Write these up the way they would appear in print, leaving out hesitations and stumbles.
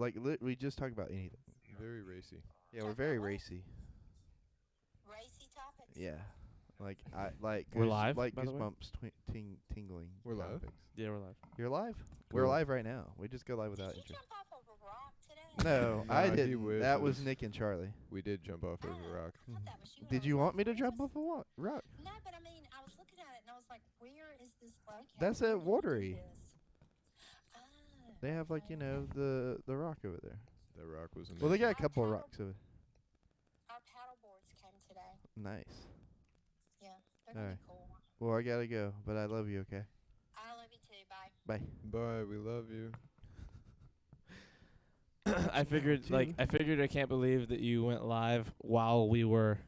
like we just talk about anything. Very racy. Yeah, Talk we're very about what? racy. Racy topics. Yeah, like I like We're live, like by the way? goosebumps tingling. We're live? topics. Yeah, we're live. You're live. We're Cool. live right now. We just go live without Did you intro. jump off of a rock today? No, Nah, I he didn't. That was wishes. Nick and Charlie. We did jump off of a Oh, rock. I thought that was you. Did I you was want like, me to where jump is- off a rock? No, but I mean, I was looking at it and I was like, where is this located? That's Where at did you do Watery. this? Oh, They have like okay. the rock over there. That rock was amazing. Well, they got a Our couple of paddle- rocks over. Our paddle boards came today. Nice. Yeah, they're gonna Alright. be cool. Well, I gotta go, but I love you. Okay. I love you too. Bye. Bye. Bye. We love you. I figured I can't believe that you went live while we were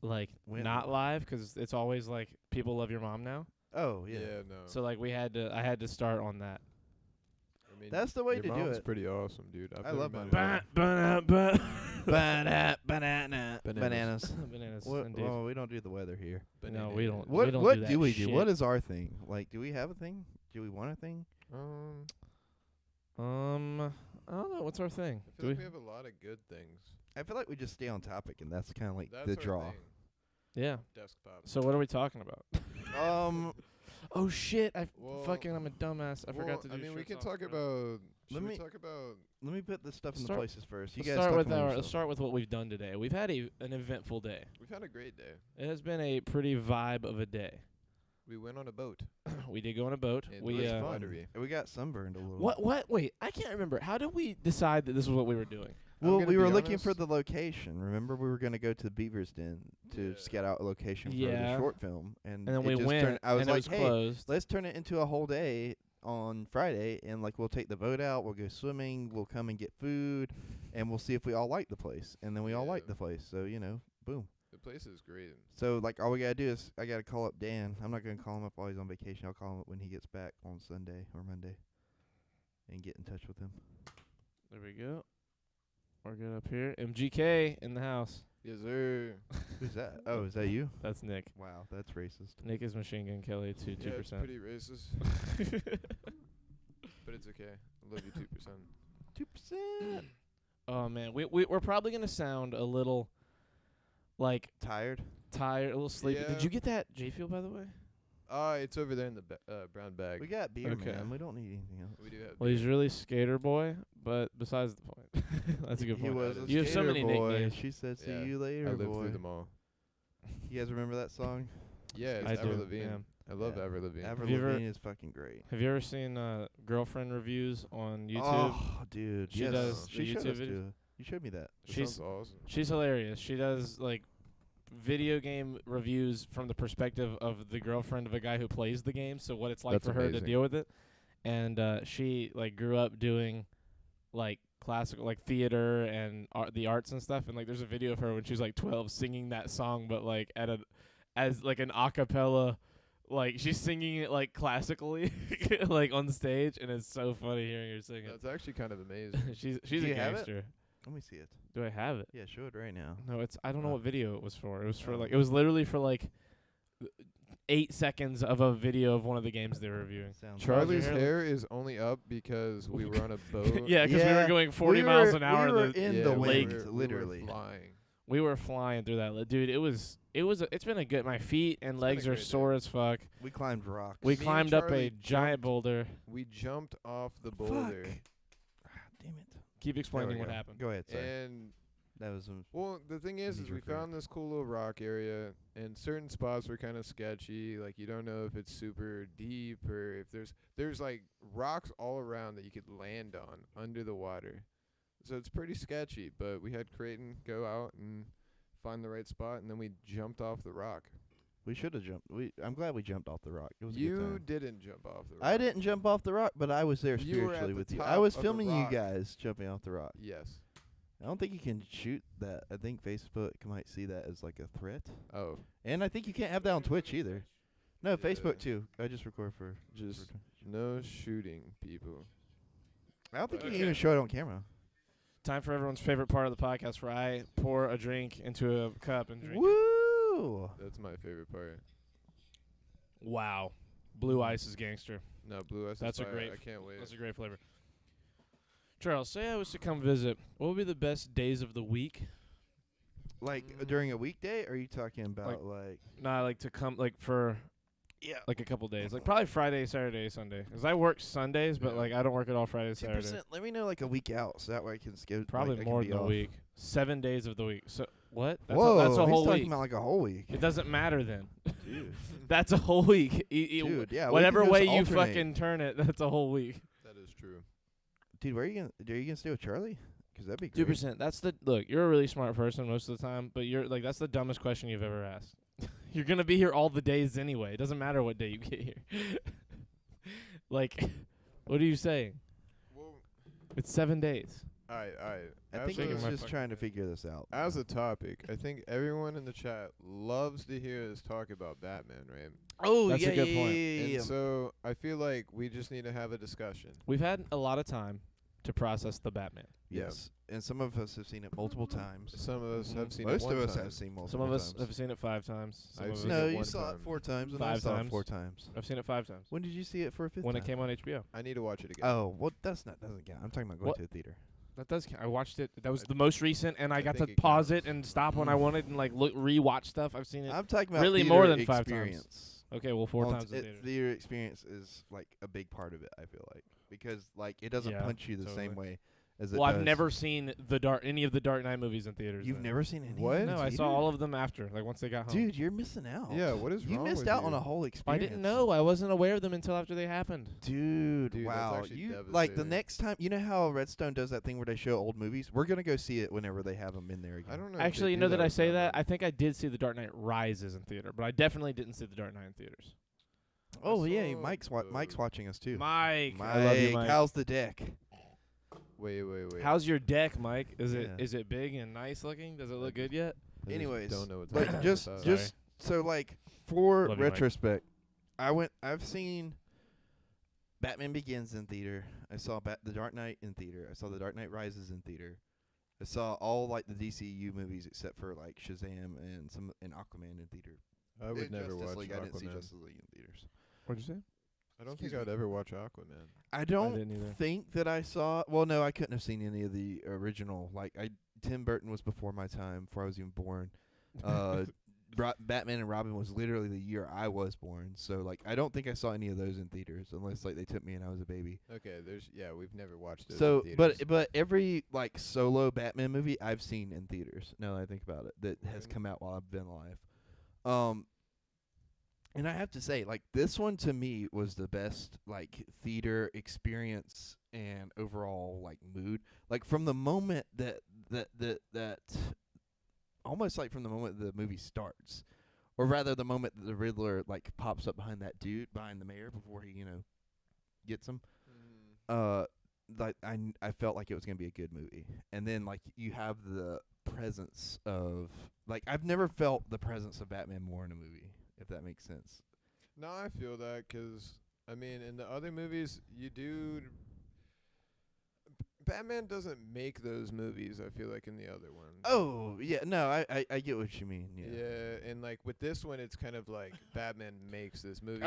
like Went not live, because it's always like people love your mom now. Oh Yeah. yeah. No. So like I had to start on that. I mean, That's the way your to do mom's it. pretty awesome, dude. I never love met my her. mom. Bananas. Bananas. Bananas. What, indeed. well, we don't do the weather here. No, we don't. What we don't what do, do that we shit. do? What is our thing? Like, do we have a thing? Do we want a thing? I don't know. What's our thing? I Do feel like we? we have a lot of good things. I feel like we just stay on topic, and that's kind of like That's the our draw. thing. Yeah. Desktop. So what are we talking about? Um, Oh shit! I'm Well- a dumbass. I forgot to do. I mean, we shirts can off talk first. about. Let Should we me- talk about? let me put this stuff in the Start- places first. You Let's guys start talk with among let's yourselves. start with what we've done today. We've had an eventful day. We've had a great day. It has been a pretty vibe of a day. We went on a boat. We did go on a boat. It We was It was fun. fun. Watery. We got sunburned a little. What? Wait, I can't remember. How did we decide that this was what we were doing? I'm Well, gonna we be were looking honest. for the location. Remember, we were going to go to Beaver's Den to Yeah. scout out a location for Yeah. the short film, and And then it we just went, Turned, I was and like, it was "Hey, closed. let's turn it into a whole day on Friday, and like we'll take the boat out, we'll go swimming, we'll come and get food, and we'll see if we all like the place." And then we all liked Yeah. the place, so boom. The place is great. So like all we gotta do is I gotta call up Dan. I'm not gonna call him up while he's on vacation. I'll call him up when he gets back on Sunday or Monday, and get in touch with him. There we go. We're good up here. MGK in the house. Yes, sir. Who's that? Oh, is that you? That's Nick. Wow, that's racist. Nick is Machine Gun Kelly to Yeah, it's 2%. pretty racist, but it's okay. I love you 2%. 2%. Oh man, we're probably gonna sound a little like Tired. tired, a little sleepy. Yeah. Did you get that J Fuel, by the way? It's over there in the brown bag. We got beer, Okay. man. We don't need anything else. We do have. Well, he's beer. really skater boy, but besides the point. That's a good He point. was a You have so skater many boy. nicknames. She said, "See Yeah, you later, I lived boy." through them all. You guys remember that song? Yeah, it's I Avril do, Lavigne. yeah. I love Yeah. Avril Lavigne. Avril Have you ever- Lavigne is fucking great. Have you ever seen girlfriend reviews on YouTube? Oh, dude. She yes. does She the showed YouTube us videos. too. You showed me that. That She's- sounds awesome. She's hilarious. She does like video game reviews from the perspective of the girlfriend of a guy who plays the game, so what it's like That's for her to amazing. deal with it. And she like grew up doing like classical like theater and the arts and stuff, and like there's a video of her when she's like 12 singing that song, but like as like an a cappella, like she's singing it like classically like on stage, and it's so funny hearing her sing it. That's actually kind of amazing. she's Do a you have it? gangster. Let me see it. Do I have it? Yeah, show it right now. No, I don't know Oh. what video it was for. It was for Oh. like it was literally for like 8 seconds of a video of one of the games they were reviewing. Sounds Charlie's hair hair is only up because we were on a boat. Yeah, because we were going 40 We miles were- an hour. We were the- in Yeah, the we wind, were- literally. We were flying. we were flying through that, dude. It's been a good. My feet and It's been legs a are great day. sore as fuck. We climbed rocks. We Me and climbed up a Charlie giant boulder. We jumped off the boulder. Fuck. Ah, damn it. Keep explaining There we what go. happened. Go ahead, sorry. And That was well, the thing is we Knee-jerk found this cool little rock area, and certain spots were kind of sketchy. Like you don't know if it's super deep or if there's like rocks all around that you could land on under the water. So it's pretty sketchy. But we had Creighton go out and find the right spot, and then we jumped off the rock. we should have jumped. I'm glad we jumped off the rock. It was a good You time. didn't jump off the rock. I didn't jump off the rock, but I was there You were at spiritually the with you. top I was of the filming you rock. guys jumping off the rock. Yes. I don't think you can shoot that. I think Facebook might see that as like a threat. Oh, And I think you can't have that on Twitch either. No, Yeah. Facebook too. I just record for just for- no shooting, people. I don't think you Okay. can even show it on camera. Time for everyone's favorite part of the podcast, where I pour a drink into a cup and drink. it. Woo! That's my favorite part. Wow, Blue Ice is gangster. No, Blue Ice. That's is a fire. great I can't wait. That's a great flavor. Charles, say I was to come visit. What would be the best days of the week? Like during a weekday, or are you talking about like? Nah, like to come like for Yeah. like a couple days, like probably Friday, Saturday, Sunday. 'Cause I work Sundays, but Yeah. like I don't work at all Friday, Saturday. 2%. Let me know like a week out, so that way I can skip. Probably like, I can more be than a off. week. 7 days of the week. So what? Whoa, That's a he's whole talking week. about like a whole week. It doesn't matter then. Dude. That's a whole week. Dude, yeah. we Whatever can just way you alternate. fucking turn it, that's a whole week. That is true. Dude, where are you gonna stay with Charlie? 'Cause that'd be great. 2%. That's the look. You're a really smart person most of the time, but you're like that's the dumbest question you've ever asked. You're gonna be here all the days anyway. It doesn't matter what day you get here. Like, what are you saying? Well, It's 7 days. all right. I As think Shaking he's my just fucking trying to head. figure this out. As a topic, I think everyone in the chat loves to hear us talk about Batman, right? Oh, That's a good point. And so I feel like we just need to have a discussion. We've had a lot of time to process the Batman. Yes, and some of us have seen it multiple times. Some of us have seen Most it one of us time. have seen multiple Some of us times. have seen it 5 times. Some I've of us seen No, it you one saw time. it 4 times, and I 5 saw times. it 4 times. I've seen it 5 times. When did you see it for a fifth When time? it came on HBO. I need to watch it again. Oh, well, doesn't count. I'm talking about going What? to a theater. That does count. I watched it. That was the most recent, and I got to think it pause counts. it and stop when I wanted and like rewatch stuff. I've seen it. I'm talking about really theater more than 5 times. experience. Okay, well 4 Well, times in theater. theater experience is like a big part of it. I feel like because like it doesn't Yeah, punch you the same totally. way as it Well, does. I've never seen any of the Dark Knight movies in theaters. You've then. never seen any? What? in No, I theater? saw all of them after, like once they got home. Dude, you're missing out. Yeah, what is You wrong missed with out you? on a whole I experience. didn't know. I wasn't aware of them until after they happened. Dude, Dude, that's wow. actually You like the devastating. next time, you know how Redstone does that thing where they show old movies? We're going to go see it whenever they have them in there again. I don't know. if they Actually, you do know that I with say one. that? I think I did see The Dark Knight Rises in theater, but I definitely didn't see The Dark Knight in theaters. Oh, yeah, saw Mike's the- watching us too. Mike, Mike, I love you, Mike. how's the deck? Wait. How's your deck, Mike? Is Yeah. it big and nice looking? Does it look good yet? I just Anyways, don't know what's Like happening just with that. just so like for Love you, Mike. retrospect, I've seen Batman Begins in theater. I saw The Dark Knight in theater. I saw The Dark Knight Rises in theater. I saw all like the DCU movies except for like Shazam and Aquaman in theater. I would never Justice watch League, I didn't see Aquaman. Justice League in theaters. What'd you say? I don't Excuse think I'd me. ever watch Aquaman. I didn't don't either. think that I saw. Well, no, I couldn't have seen any of the original. Like Tim Burton was before my time, before I was even born. Batman and Robin was literally the year I was born. So like, I don't think I saw any of those in theaters unless like they took me and I was a baby. Okay, we've never watched it. So, in but theaters. but every like solo Batman movie I've seen in theaters. Now that I think about it, that has Mhm. come out while I've been alive. And I have to say, like this one to me was the best like theater experience and overall like mood. Like from the moment that almost like from the moment the movie starts, or rather the moment that the Riddler like pops up behind that dude behind the mayor before he gets him. Like I felt like it was gonna be a good movie, and then like you have the presence of like I've never felt the presence of Batman more in a movie, if that makes sense. No, I feel that 'cause I mean, in the other movies, you do. Batman doesn't make those movies. I feel like in the other ones. Oh yeah, no, I get what you mean. Yeah. Yeah, and like with this one, it's kind of like Batman makes this movie.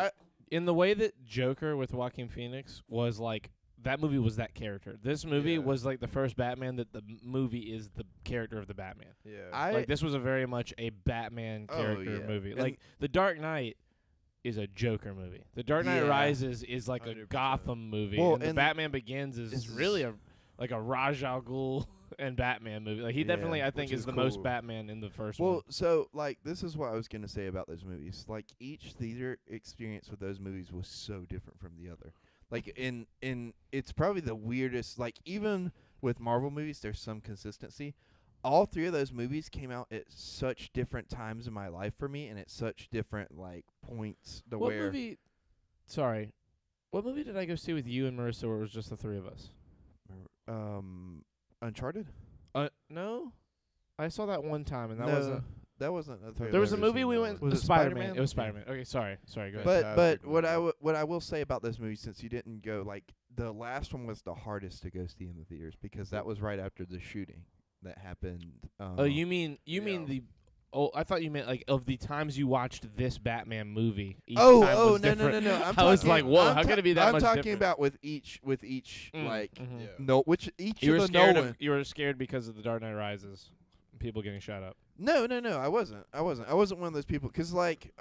In the way that Joker with Joaquin Phoenix was like that movie was that character. This movie Yeah. was like the first Batman that the movie is the character of the Batman. yeah, Like this was a very much a Batman Oh, character yeah. movie. And- Like The Dark Knight is a Joker movie. The Dark Knight Yeah. Rises is like a 100%. Gotham movie. Well, and the and Batman Begins is this really is- a Ra's al Ghul and Batman movie. Like he Yeah, definitely I think which is is the most cool. Batman in the first Well, one. so like this is what I was gonna say about those movies. Like each theater experience with those movies was so different from the other. Like in it's probably the weirdest. Like even with Marvel movies, there's some consistency. All three of those movies came out at such different times in my life for me, and at such different like points to What where. movie? Sorry, what movie did I go see with you and Marissa where it was just the three of us? Uncharted. No, I saw that one time and that no, wasn't. that wasn't a three. There was a never movie seen we that went. one. Was it Spider-Man. Spider-Man? It was Yeah. Spider-Man. Okay, sorry, go ahead. But Fantastic what movie. what I will say about this movie, since you didn't go, like the last one was the hardest to go see in the theaters because that was right after the shooting that happened. Oh, you mean Yeah. the Oh, I thought you meant like of the times you watched this Batman movie. Each Oh, time was no, different. no. I'm I was talking- like, whoa, I'm how ta- could it be that I'm much talking different? about with each like Mhm. Yeah. no, which each You were of the scared Nolan. of you were scared because of the Dark Knight Rises, people getting shot up. No, I wasn't. I wasn't one of those people. 'Cause like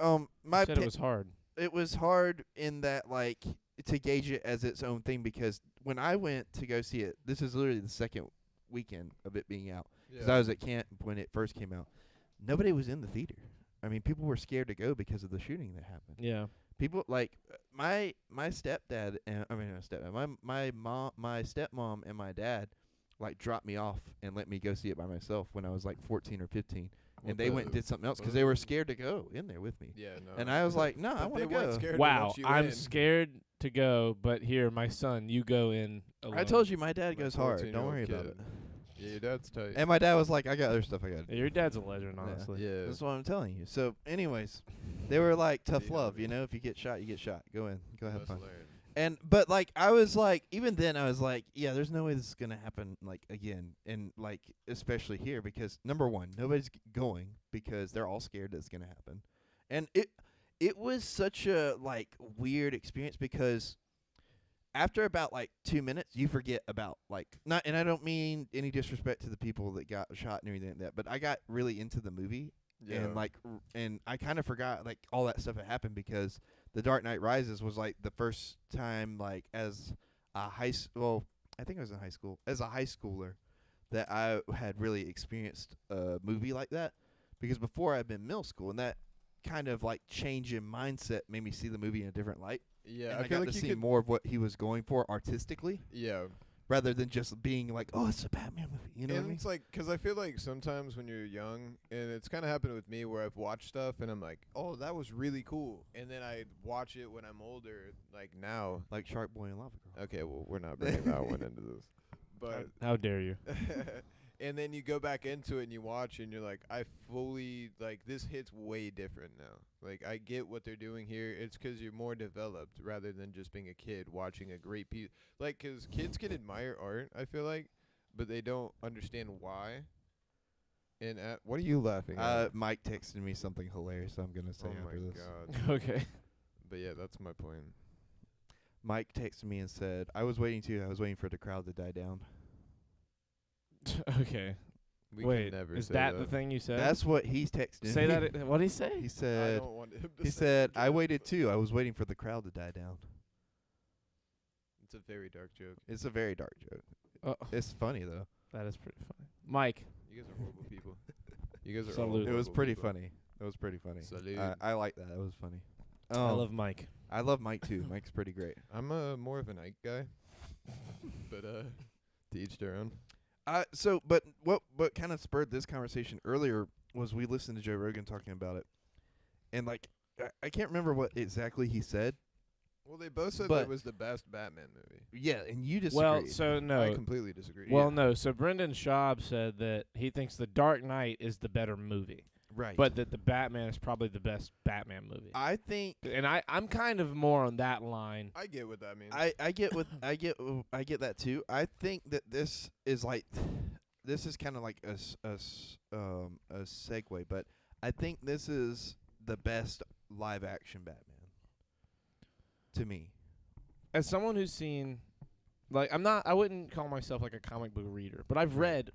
my You said it was hard. it was hard in that like to gauge it as its own thing, because when I went to go see it, this is literally the second weekend of it being out. Because I was at camp when it first came out. Nobody was in the theater. I mean, people were scared to go because of the shooting that happened. Yeah. People like my stepdad and not stepdad, my stepmom and my dad like dropped me off and let me go see it by myself when I was like 14 or 15, and they went and did something else because they were scared to go in there with me. Yeah, no. And I was like, no, I But want to they weren't go. scared to Wow, let you I'm in. scared to go, but here, my son, you go in alone. I told you my dad My goes hard. Don't 14-year-old worry about kid. it. Yeah, your dad's tight. And my dad was like, I got other stuff I got to do. Yeah, your dad's a legend, Yeah. honestly. Yeah. That's what I'm telling you. So, anyways, they were like tough Be love, happy. you know. If you get shot, you get shot. Go in, go have Must fun. learn. And but like I was like, even then I was like, yeah, there's no way this is gonna happen like again, and like especially here because number one, nobody's going because they're all scared that it's gonna happen, and it was such a like weird experience because after about like 2 minutes, you forget about like not, and I don't mean any disrespect to the people that got shot and everything like that, but I got really into the movie Yeah. and like and I kind of forgot like all that stuff had happened because The Dark Knight Rises was like the first time like as a I think I was in high school as a high schooler that I had really experienced a movie like that, because before I'd been middle school, and that kind of like change in mindset made me see the movie in a different light. Yeah, And I I feel got like to you see could. more of what he was going for artistically Yeah. rather than just being like, oh, it's a Batman movie. You know what I And mean? it's like, 'cause I feel like sometimes when you're young, and it's kind of happened with me where I've watched stuff and I'm like, oh, that was really cool. And then I watch it when I'm older, like now. Like Shark Boy and Lava Girl. Okay, well, we're not bringing that one into this. But How dare you? and then you go back into it and you watch and you're like, I fully like this hits way different now. Like I get what they're doing here. It's 'cause you're more developed rather than just being a kid watching a great piece. Like 'cause kids can admire art, I feel like, but they don't understand why. And what are you laughing at? Mike texted me something hilarious, so I'm gonna say Oh after my this. god. Okay. But yeah, that's my point. Mike texted me and said, I was waiting for the crowd to die down. Okay. We Wait, can never is say that the thing you said? That's what he's texting Say me. that. What did he say? He I said, don't want him to he say said, it I again. waited too. I was waiting for the crowd to die down. It's a very dark joke. It's a very dark joke. Oh, It's funny though. that is pretty funny. Mike. You guys are horrible people. You guys are Salute. all It was horrible pretty people. funny. It was pretty funny. Salute. I like that. It was funny. I love Mike. I love Mike too. Mike's pretty great. I'm more of an Ike guy, but to each their own. But what kind of spurred this conversation earlier was we listened to Joe Rogan talking about it, and like I can't remember what exactly he said. Well, they both said that But- it was the best Batman movie. Yeah, and you disagreed. Well, so I no. completely disagree. Well, no. So Brendan Schaub said that he thinks The Dark Knight is the better movie, right. but that the Batman is probably the best Batman movie. I think And I'm kind of more on that line. I get what that means. I get that too. I think that this is kind of like a segue, but I think this is the best live action Batman to me. As someone who's seen, like, I wouldn't call myself like a comic book reader, but I've read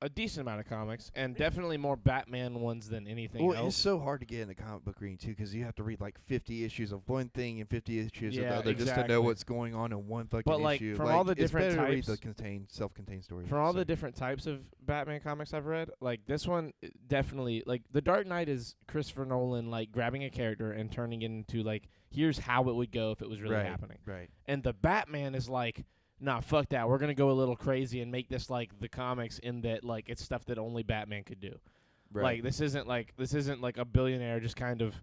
a decent amount of comics, and definitely more Batman ones than anything Well, else. it's so hard to get into comic book reading too, 'cause you have to read like 50 issues of one thing and 50 issues of Yeah, the other just to exactly. know what's going on in one fucking But, like, issue. from all the it's different better to read types- the self-contained stories. From all so. the different types of Batman comics I've read, like this one definitely, like The Dark Knight is Christopher Nolan like grabbing a character and turning it into like, here's how it would go if it was really Right. happening. Right. And the Batman is like, nah, fuck that. We're gonna go a little crazy and make this like the comics in that like it's stuff that only Batman could do. Right. Like this isn't like a billionaire just kind of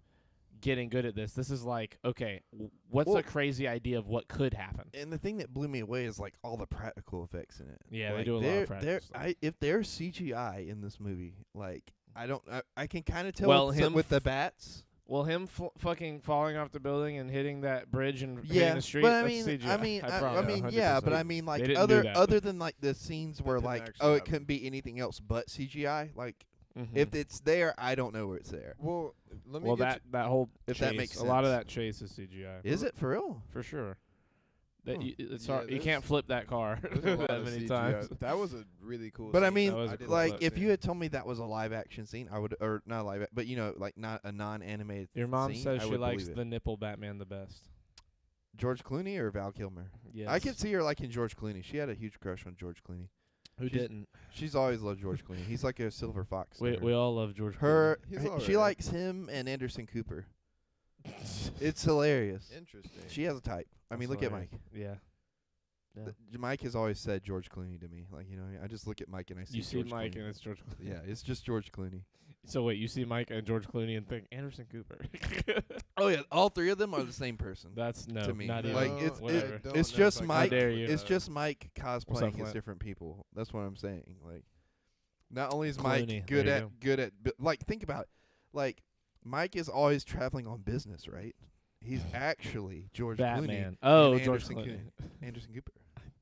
getting good at this. This is like, okay, what's Well- a crazy idea of what could happen? And the thing that blew me away is like all the practical effects in it. Yeah, they like, do a lot of there- practical there- stuff. If there's CGI in this movie, like I can kind of tell Well, with, him with the f- bats. Well, him fucking falling off the building and hitting that bridge and hitting Yeah, the street. but that's I mean, CGI. yeah, but 100%. I mean, like They didn't do that. other than like the scenes where didn't like, actually oh, it happen. couldn't be anything else but CGI. Like, Mhm. If it's there, I don't know where it's there. Well, let me well, get that whole If chase, that makes a lot of sense. that chase is CGI. Is it for real? For sure. That Hmm. it's Yeah, hard. You there's- can't flip that car there's a lot that of many CGI. times. That was a really cool. But I scene. mean, That was a cool like, flip if scene. you had told me that was a live action scene, I would, or not live, but like not a non-animated. Your mom scene, says I she would likes believe the it. nipple Batman the best. George Clooney or Val Kilmer. Yes. I could see her liking George Clooney. She had a huge crush on George Clooney. Who she's- didn't. She's always loved George Clooney. He's like a silver fox. to We her. we all love George. Her, He's she alright. likes him and Anderson Cooper. It's hilarious. Interesting. She has a type. I mean, That's look at hilarious. Mike. Yeah. Yeah. Mike has always said George Clooney to me. Like, I just look at Mike and I see You see George Mike Clooney. and it's George Clooney. Yeah, it's just George Clooney. So wait, you see Mike and George Clooney and think Anderson Cooper. Oh yeah, all three of them are the same person. That's no, to me. not even. Like, No, it's- whatever. I don't it's know just if I Mike- can dare agree you. with It's that. just Mike What's up, cosplaying as Flint? different people. That's what I'm saying. Like, not only is Mike Clooney, good there you at like, think about it. Like, Mike is always traveling on business, right? He's actually George Batman. Clooney. Oh, and George Anderson Clooney. Anderson Cooper.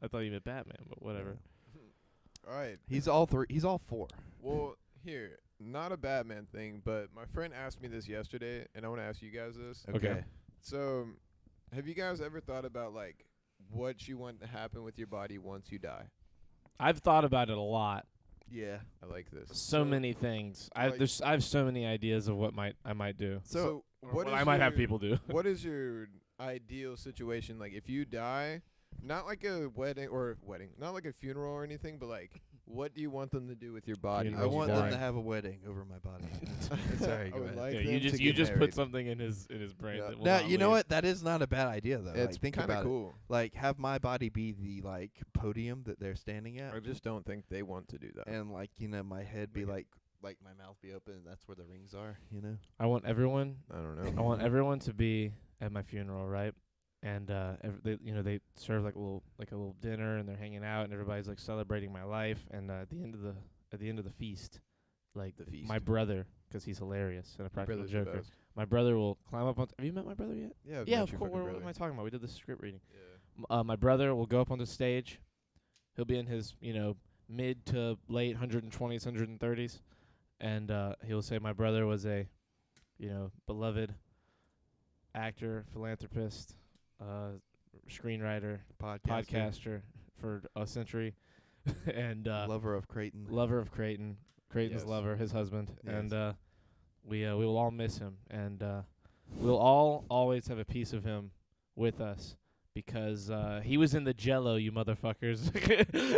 I thought you meant Batman, but whatever. All right. He's all three. He's all four. Well, here, not a Batman thing, but my friend asked me this yesterday, and I want to ask you guys this. Okay. So, have you guys ever thought about like what you want to happen with your body once you die? I've thought about it a lot. Yeah. I like this. So many things. I like- have so many ideas of what I might do. So, Or what what is I might have your- people do. What is your ideal situation? Like, if you die, not like a wedding, not like a funeral or anything, but like, what do you want them to do with your body? Funeral. I Once want you them die. to have a wedding over my body. Sorry, I go would ahead. like Yeah, them you to just get put married. something in his brain. Yeah. That will Now, not you know leave. what? That is not a bad idea, though. It's Like, think kinda about it. cool. Like, have my body be the like podium that they're standing at, I just don't think they want to do that. and like, my head be Like like my mouth be open, and that's where the rings are. I want everyone. I don't I know. want everyone to be at my funeral, right? And they serve like a little dinner, and they're hanging out, and everybody's like celebrating my life. And at the end of the feast, like The feast. my brother, 'cause he's hilarious and a practical Brother's the joker. best. My brother will climb up on. Have you met my brother yet? Yeah, I've Yeah, met of your course. fucking What am I brother. talking about? We did the script reading. Yeah. My brother will go up on the stage. He'll be in his, mid to late 120s, 130s, and he'll say my brother was a, beloved actor, philanthropist, screenwriter, podcaster for a century, and lover of Creighton. lover of Creighton, Creighton's Yes. lover, his husband, Yes. and we will all miss him, and we'll all always have a piece of him with us because he was in the Jello, you motherfuckers.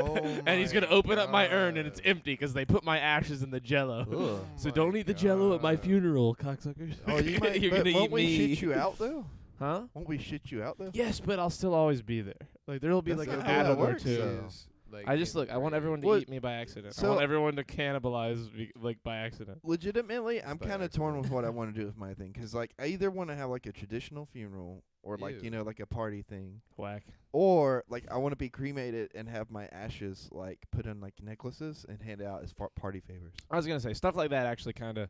Oh and he's gonna my open up my urn and it's God. empty 'cause they put my ashes in the Jello. Ugh. So my don't eat the Jello at my God. funeral, cocksuckers. Oh, you might. You're but gonna won't eat we me. shit you out though? Huh? Won't we shit you out though? Yes, but I'll still always be there. Like there'll be That's like an not how that atom or works, two. though. Like, I just I want everyone to Well, eat me by accident. I so- want everyone to cannibalize me, by accident. Legitimately, I'm By kind of torn accident. with what I want to do with my thing, 'cause like I either want to have like a traditional funeral or like Ew. like a party thing, Whack. or like I want to be cremated and have my ashes like put in like necklaces and hand out as party favors. I was gonna say stuff like that actually kind of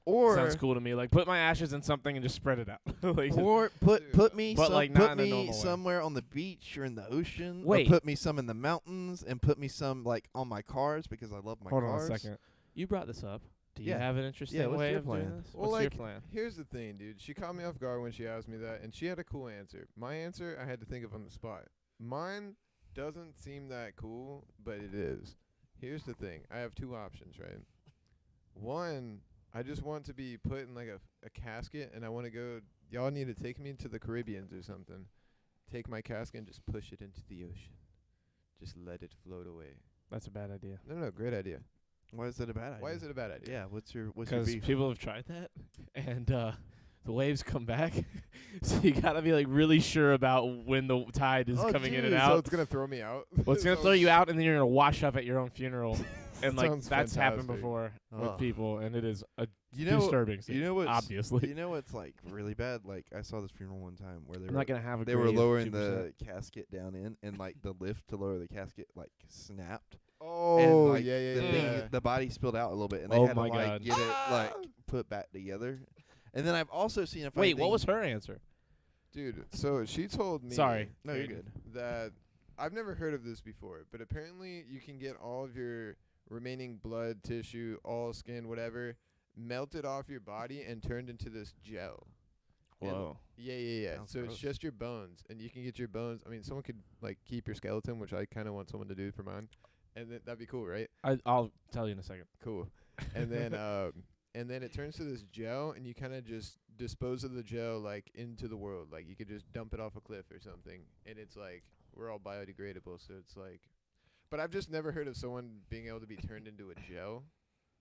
Or sounds cool to me. Like put my ashes in something and just spread it out. Like, or put me But, some, like, not put in a me normal way. somewhere on the beach or in the ocean. Wait. Or put me some in the mountains and put me some like on my cars because I love my hold cars. on a second. You brought this up. Do you Yeah. have an interesting Yeah, what's way your of doing plan? this? Well, What's your like, plan? Here's the thing, dude. She caught me off guard when she asked me that, and she had a cool answer. My answer, I had to think of on the spot. Mine doesn't seem that cool, but it is. Here's the thing. I have two options, right? One, I just want to be put in like a casket, and I want to go. Y'all need to take me to the Caribbeans or something. Take my casket and just push it into the ocean. Just let it float away. That's a bad idea. No, great idea. Why is that a bad idea? Why is it a bad idea? Yeah, what's your Because beef? people have tried that, and the waves come back. So you gotta be like really sure about when the tide is Oh, coming in dude, and So out. it's gonna throw me out. Well, it's gonna throw you out, and then you're gonna wash up at your own funeral, and like Sounds that's happened fantastic. before with Ugh. people, and it is a You know, disturbing scene. you know what's obviously. you know what's like really bad? Like I saw this funeral one time where they I'm were not gonna have a. they were grave, lowering 2%. the casket down in, and like the lift to lower the casket like snapped. Oh, and, like, yeah. the thing, the body spilled out a little bit, and they Oh had my to like God. get it like put back together. And then I've also seen a funny Wait, what thing- was her answer? Dude, so she told me Sorry. No, you're good. that I've never heard of this before, but apparently you can get all of your remaining blood, tissue, all skin, whatever, melted off your body and turned into this gel. And Whoa. Yeah. Sounds So gross. it's just your bones, and you can get your bones. I mean, someone could like keep your skeleton, which I kind of want someone to do for mine, and that'd be cool, right? I'll tell you in a second. Cool. And then it turns to this gel, and you kind of just dispose of the gel like into the world. Like you could just dump it off a cliff or something, and it's like we're all biodegradable. So it's like, but I've just never heard of someone being able to be turned into a gel.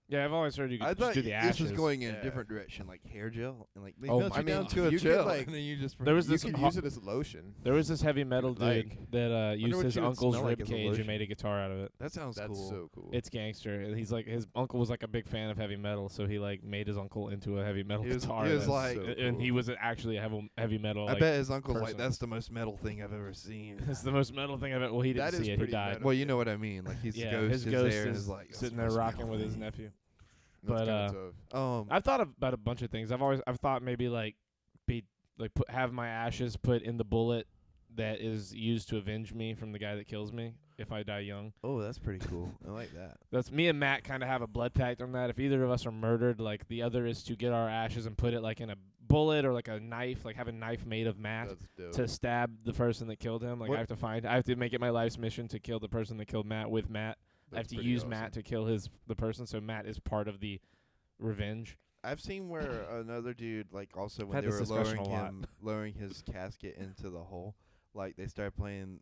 Yeah, I've always heard you I could just thought do the this ashes. was going in Yeah. a different direction, like hair gel, and like they Oh melt my you down God. to a You could, gel, like- and then you just There was You this could ho- use it as lotion. There was this heavy metal dude like. that used what his you would uncle's smell like rib as a cage and lotion. made a guitar out of it. That sounds That's cool. so cool. It's gangster. And he's like, his uncle was like a big fan of heavy metal, so he like made his uncle into a heavy metal He was- guitar. he was that's like- so and he cool. was actually a heavy metal. I like, bet his uncle's like, person. that's the most metal thing I've ever seen. it's the most metal thing I've ever. Well, he didn't That is see it. He pretty died. metal. Well, you know what I mean. Like his Yeah, ghost his is ghost there and is is like that's sitting the there most rocking metal with his thing. nephew. That's but, kinda tough. I've thought about a bunch of things. I've thought maybe like have my ashes put in the bullet that is used to avenge me from the guy that kills me if I die young. Oh, that's pretty cool. I like that. That's me and Matt kind of have a blood pact on that. If either of us are murdered, like the other is to get our ashes and put it like in a bullet or like a knife, like have a knife made of Matt That's dope. to stab the person that killed him. Like What- I have to make it my life's mission to kill the person that killed Matt with Matt. I have That's to pretty use awesome. Matt to kill the person, so Matt is part of the revenge. I've seen where another dude, like, also when Had they this were discussion lowering his casket into the hole, like they started playing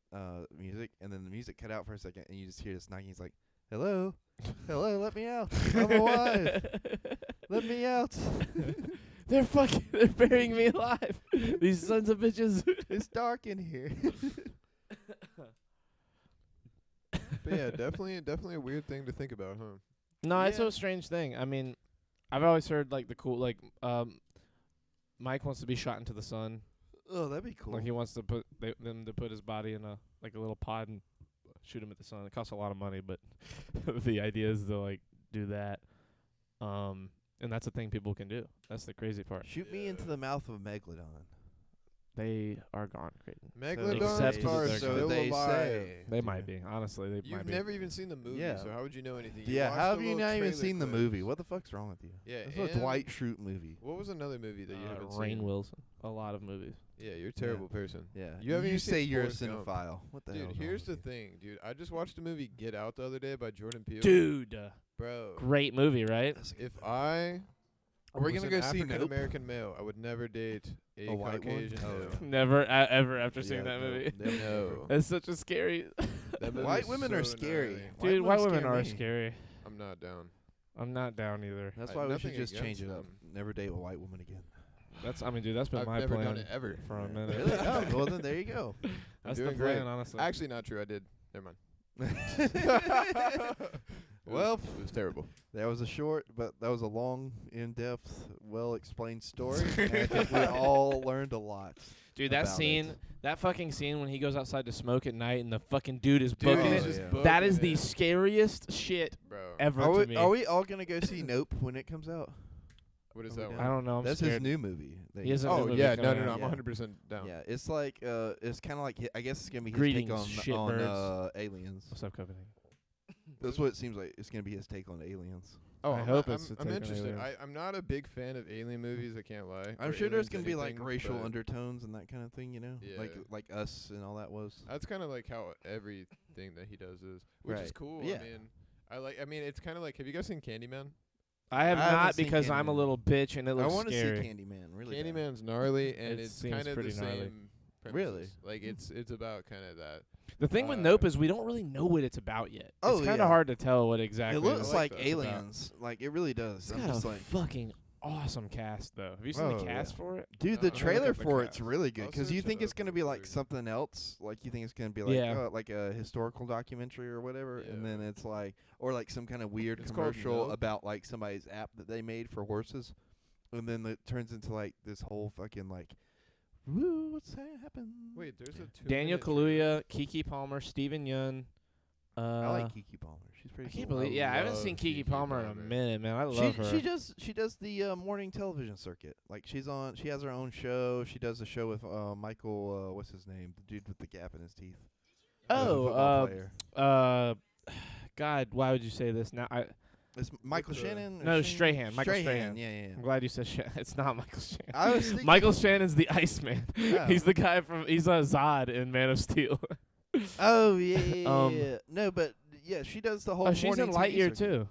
music, and then the music cut out for a second, and you just hear this knocking. He's like, "Hello, hello, let me out! I'm alive! Let me out! They're burying me alive. These sons of bitches. It's dark in here." But yeah, definitely a weird thing to think about, huh? No, it's Yeah. a strange thing. I mean, I've always heard like the cool Mike wants to be shot into the sun. Oh, that'd be cool. Like he wants to put them to put his body in a little pod and shoot him at the sun. It costs a lot of money, but the idea is to like do that. And that's a thing people can do. That's the crazy part. Shoot me into the mouth of a megalodon. They are gone, Creighton. Megalodons Accept are that they're still gone. they alive. say. They might be. Honestly, they might You've be. never even seen the movie, Yeah. so how would you know anything? Yeah, watched how the have you little not even trailer seen the clips. movie? What the fuck's wrong with you? Yeah, It's a and Dwight Schrute movie. What was another movie that you haven't Rainn seen? Wilson. A lot of movies. Yeah, you're a terrible person. Yeah. You haven't even say seen you're a Forrest Gump. cinephile. What the hell? Dude, is wrong here's the with you? thing, dude. I just watched the movie Get Out the other day by Jordan Peele. Dude, Bro, great movie, right? if I Are we was gonna an go see African Nope? American male, I would never date a white one? Caucasian Oh, male. Never ever after seeing Yeah, that no, movie. never. No. It's such a scary. That movie White is women so are scary. gnarly. Dude, white women scare are me. scary. I'm not down. I'm not down either. That's I- why we nothing should just change against it up. them. Never date a white woman again. That's that's been I've my never plan done it ever. for a minute. Really? Oh, well then there you go. That's the doing plan, great. honestly. Actually, not true. I did. Never mind. Well, it was terrible. that was a short, but that was a long, in-depth, well-explained story. And I think we all learned a lot. Dude, that about scene, it. that fucking scene when he goes outside to smoke at night and the fucking dude is Dude, booking he's it. just booking That is the it, scariest shit bro. ever Are to we, me. are we all gonna go see Nope when it comes out? What is Are we that down? one? I don't know. I'm That's scared. his new movie. that He has a new Oh movie yeah, coming no, out. I'm Yeah. 100% down. Yeah, it's like it's kind of like I guess it's gonna be his Greetings, take on shitbirds. Aliens. What's up, Copenhagen? That's what it seems like. It's gonna be his take on Aliens. Oh, I I'm, hope I'm, it's a I'm take on interested. aliens. I'm not a big fan of alien movies. I can't lie. I'm or sure there's aliens gonna be like anything, racial but undertones and that kind of thing, you know, Yeah. like Us and all that was. That's kind of like how everything that he does is, which is Right. cool. Yeah. I mean, it's kind of like. Have you guys seen Candyman? I have I haven't not seen because I'm a Candyman. little bitch and it I looks want to see scary. Candyman. Really. bad. Candyman's gnarly, and It it's seems kind of the pretty gnarly. same. Really? premises. Like it's about kind of that. The thing with Uh, Nope is we don't really know what it's about yet. Oh, it's kind yeah. of hard to tell what exactly It looks I like, like that. Aliens. Like it really does. It's I'm got just a like, fucking awesome cast though. Have you seen Oh, the yeah. cast for it? dude, I'll the look trailer up the for it's cast. really good I'll because you search think it it's up gonna really be like quick. something else. Like you think it's gonna be like Yeah. like a historical documentary or whatever, and Yeah. then it's like or like some kind of weird It's called commercial Nope. about like somebody's app that they made for horses, and then it turns into like this whole fucking like, woo, what's happened? Wait, there's a 2 Daniel Kaluuya, Kiki Palmer, Stephen Yun. I like Kiki Palmer. She's pretty. I can't cool. believe. Yeah, I haven't love seen Kiki Keke Palmer in a Palmer. minute, man. I love her. She does the morning television circuit. Like she has her own show. She does a show with Michael. What's his name? The dude with the gap in his teeth. The Oh, football player. God, why would you say this now? It's Michael the- Shannon. or No, Shane? Strahan. Michael Strahan. Yeah. I'm glad you said it's not Michael Shannon. I was thinking, Michael Shannon's the Iceman. Oh. He's the guy he's Zod in Man of Steel. Oh yeah. Um, No, but yeah, she does the whole. Oh, she's in morning TV Lightyear circuit. too.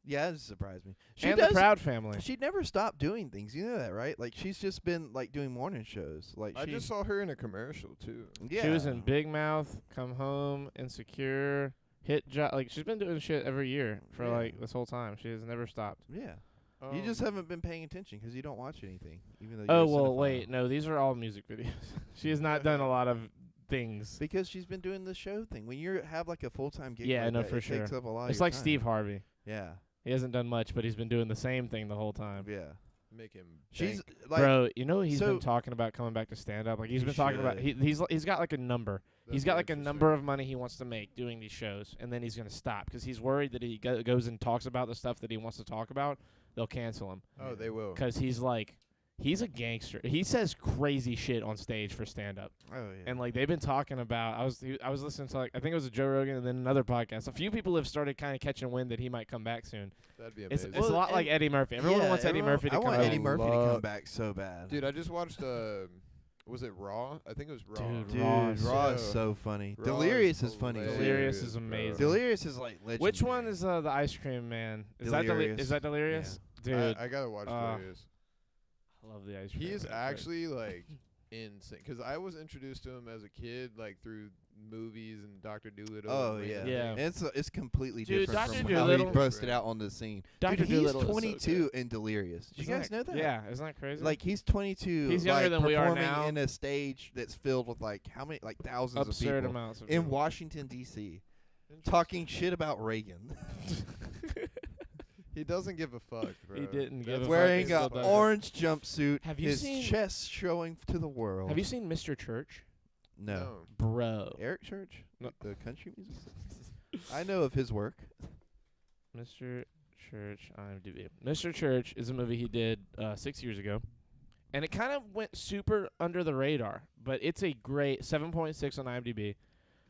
Yeah, that surprised me. She And does. the Proud Family. She never stopped doing things. You know that, right? Like she's just been like doing morning shows. Like I she, just saw her in a commercial too. yeah. She was in Big Mouth, Come Home, Insecure, Hit Job. Like she's been doing shit every year for Yeah. like this whole time. She has never stopped. Yeah. You just haven't been paying attention 'cause you don't watch anything, even though. Oh you're a well, cinephile. wait, no, these are all music videos. She has not done a lot of things. Because she's been doing the show thing. When you have like a full-time gig, Yeah, like no, that, for it takes sure. up a lot. It's of your like time. Steve Harvey. Yeah. He hasn't done much, but he's been doing the same thing the whole time. Um, Yeah. make him. She's bank. like. Bro, you know he's so- been talking about coming back to stand up. Like he's He been talking about should. he's got like a number. He's That's got like a interesting. number of money he wants to make doing these shows, and then he's gonna stop because he's worried that he goes and talks about the stuff that he wants to talk about. They'll cancel him Oh, they will. because he's a gangster. He says crazy shit on stage for stand up. Oh yeah. And like they've been talking about, I was listening to I think it was a Joe Rogan and then another podcast. A few people have started kind of catching wind that he might come back soon. That'd be It's amazing. a lot like and- Eddie Murphy. Everyone yeah, wants Eddie everyone- Murphy to I come want back. Eddie Murphy to come Love- back so bad. Dude, I just watched. Was it Raw? I think it was Raw. Dude, Dude, Raw Raw is is so funny. Raw Delirious is is funny. too. Delirious is bro. amazing. Delirious is like legendary. Which one is the ice cream man? Is Delirious. that Delirious? Dude, I gotta watch uh, Delirious. I love the ice cream. He is man. actually like insane. 'Cause I was introduced to him as a kid, like through movies and Dr. Doolittle. Oh and yeah. random Yeah. things. It's completely Dude, different Dr. from how he Dolittle- busted out on the scene. Dr. Dude, he's Dolittle is so 22 in Delirious. Did you Isn't guys know that? Yeah, isn't that crazy? Like he's 22. He's younger like, than we are performing now. in a stage that's filled with like how many, like thousands absurd of people amounts of in people. Washington D.C. talking shit about Reagan, He doesn't give a fuck, bro. He didn't give a That's fuck. wearing He a still doesn't. orange jumpsuit, Have you his seen- chest showing to the world. Have you seen Mr. Church? No. Bro. Eric Church, No. the country musician. I know of his work. Mr. Church, IMDb. Mr. Church is a movie he did 6 years ago, and it kind of went super under the radar, but it's a great 7.6 on IMDb.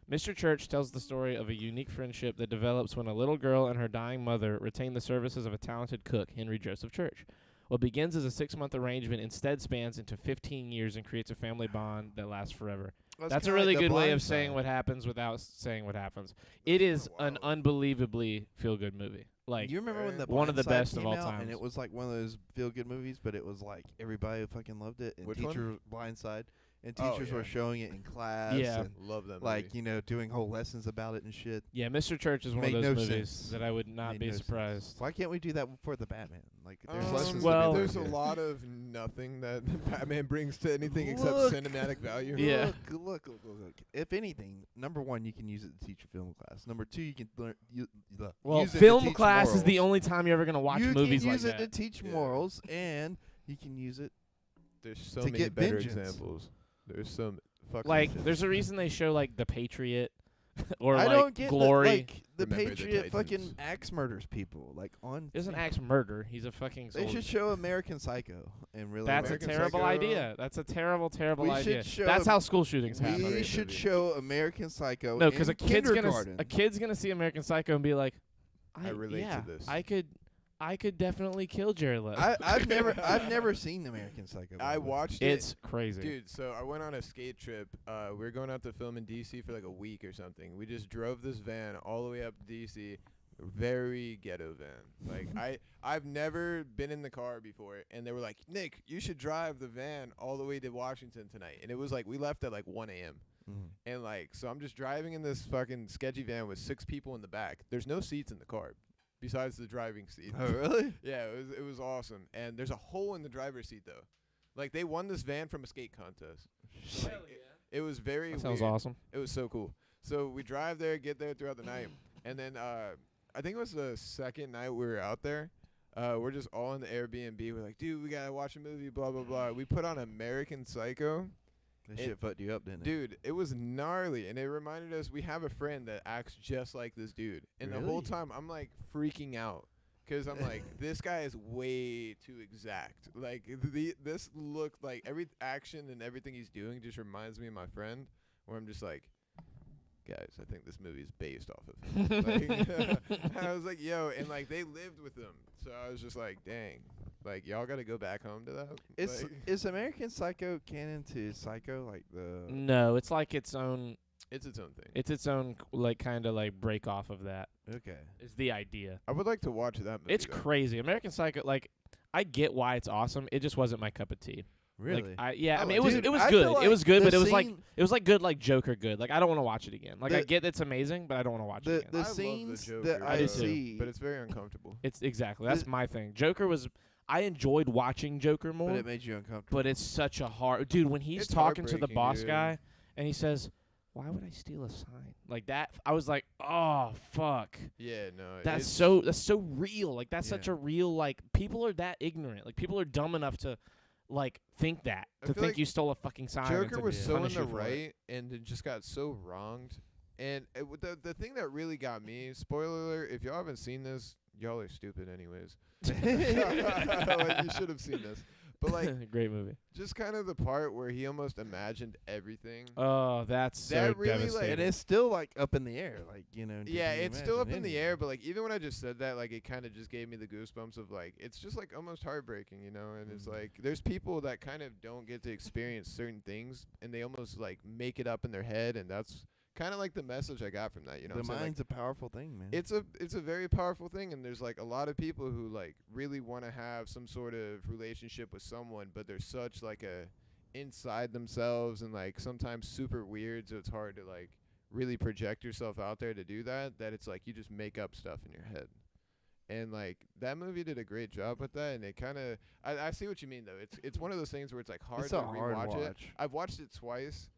Mr. Church tells the story of a unique friendship that develops when a little girl and her dying mother retain the services of a talented cook, Henry Joseph Church. What begins as a 6-month arrangement instead spans into 15 years and creates a family bond that lasts forever. That's a kinda really like The good way Blind of saying Side. what happens without saying what happens. It is an unbelievably feel-good movie. Like, You remember when the one of Blind the Side best of came all out, times. and it was like one of those feel-good movies, but it was like everybody fucking loved it. And Which one? teachers Blindside, and Oh, teachers yeah. were showing it in class. Yeah. and Love that like movie. you know, doing whole lessons about it and shit. yeah, Mr. Church is one Made of no those movies sense. that I would not Made be no sense. surprised. Why can't we do that for the Batman? Like, there's lessons. to well- be there's a learned. lot of nothing that Batman brings to anything except Look. cinematic value. Yeah. Look. If anything, number one, you can use it to teach a film class. Number two, you can learn. Well, use it to film teach class is the morals. only time you're ever going to watch you movies can like use it that. to teach Yeah. morals, and you can use it. There's so To many get better vengeance. examples. There's some fucking Like, shit. there's a reason they show, like, The Patriot or, I like, don't get Glory. like the Remember the Patriot fucking Titans. axe murders people like on. He doesn't screen. axe murder. He's a fucking They soldier. should show American Psycho and really. That's American a terrible Psycho. idea. That's a terrible, terrible We should idea. show That's a- how school shootings We happen. Great should movie. show American Psycho. No, because because a kid's gonna see American Psycho and be like, I relate to yeah, this. I could definitely kill Jared Leto. I've never seen American Psycho. by I the way. watched it. It's crazy. Dude, so I went on a skate trip. We were going out to film in D.C. for like a week or something. We just drove this van all the way up to D.C. Very ghetto van. Like I've never been in the car before, and they were like, "Nick, you should drive the van all the way to Washington tonight." And it was like we left at like 1 a.m. Mhm. And like so I'm just driving in this fucking sketchy van with 6 people in the back. There's no seats in the car besides the driving seat. Oh really? Yeah, it was awesome. And there's a hole in the driver's seat though. Like they won this van from a skate contest. Like, it was very that sounds weird. awesome. It was so cool. So we drive there, get there throughout the night, and then I think it was the second night we were out there. We're just all in the Airbnb. We're like, dude, we gotta watch a movie. Blah blah blah. We put on American Psycho. That It- shit fucked you up, didn't it? Dude, it was gnarly, and it reminded us we have a friend that acts just like this dude. And the whole Really? time I'm like freaking out. 'Cause I'm like, this guy is way too exact. Like this looked like every action and everything he's doing just reminds me of my friend. Where I'm just like, guys, I think this movie is based off of him. Like, I was like, yo, and like they lived with him, so I was just like, dang, like y'all got to go back home to that. Is American Psycho canon to Psycho like the? No, it's like its own. It's its own thing. It's its own like kind of like break off of that. Okay. Is the idea. I would like to watch that movie. It's though. crazy. American Psycho. Like, I get why it's awesome. It just wasn't my cup of tea. Really? Like, I Oh, mean, it was dude, it was I good. feel It was like good, the but it was like good like Joker good. Like I don't want to watch it again. Like I The- get it's amazing, but I don't want to watch it again. the I love scenes Joker, that I do too. see, but it's very uncomfortable. It's exactly that's the- my thing. Joker was. I enjoyed watching Joker more, but it made you uncomfortable. but it's such a hard dude when he's It's talking to the heartbreaking, boss dude. guy and he says, "Why would I steal a sign?" Like that. I was like, "Oh fuck." Yeah, no. That's it's- so real. Like that's such Yeah. a real like people are that ignorant. Like people are dumb enough to like think that I to feel think like you stole a fucking sign. and Joker to was so in punish the you for it. right, and it just got so wronged. And the thing that really got me, spoiler alert, if y'all haven't seen this, y'all are stupid anyways. Like, you should have seen this. But like, Great movie. just kind of the part where he almost imagined everything. Oh, that's so That really, like- devastating. and it's still like up in the air, like Yeah, can you it's still up imagine in the anything? air, but like even when I just said that, like it kind of just gave me the goosebumps of like it's just like almost heartbreaking, you know. And it's like there's people that kind of don't get to experience certain things, and they almost like make it up in their head, and that's kind of like the message I got from that. You know, The what I'm saying? Like, mind's a powerful thing, man. it's a very powerful thing, and there's like a lot of people who like really want to have some sort of relationship with someone, but they're such like a inside themselves and like sometimes super weird, so it's hard to like really project yourself out there to do that it's like you just make up stuff in your head. And like that movie did a great job with that, and it kind of I see what you mean though. It's one of those things where it's like hard It's to a hard rewatch it. watch. I've watched it twice,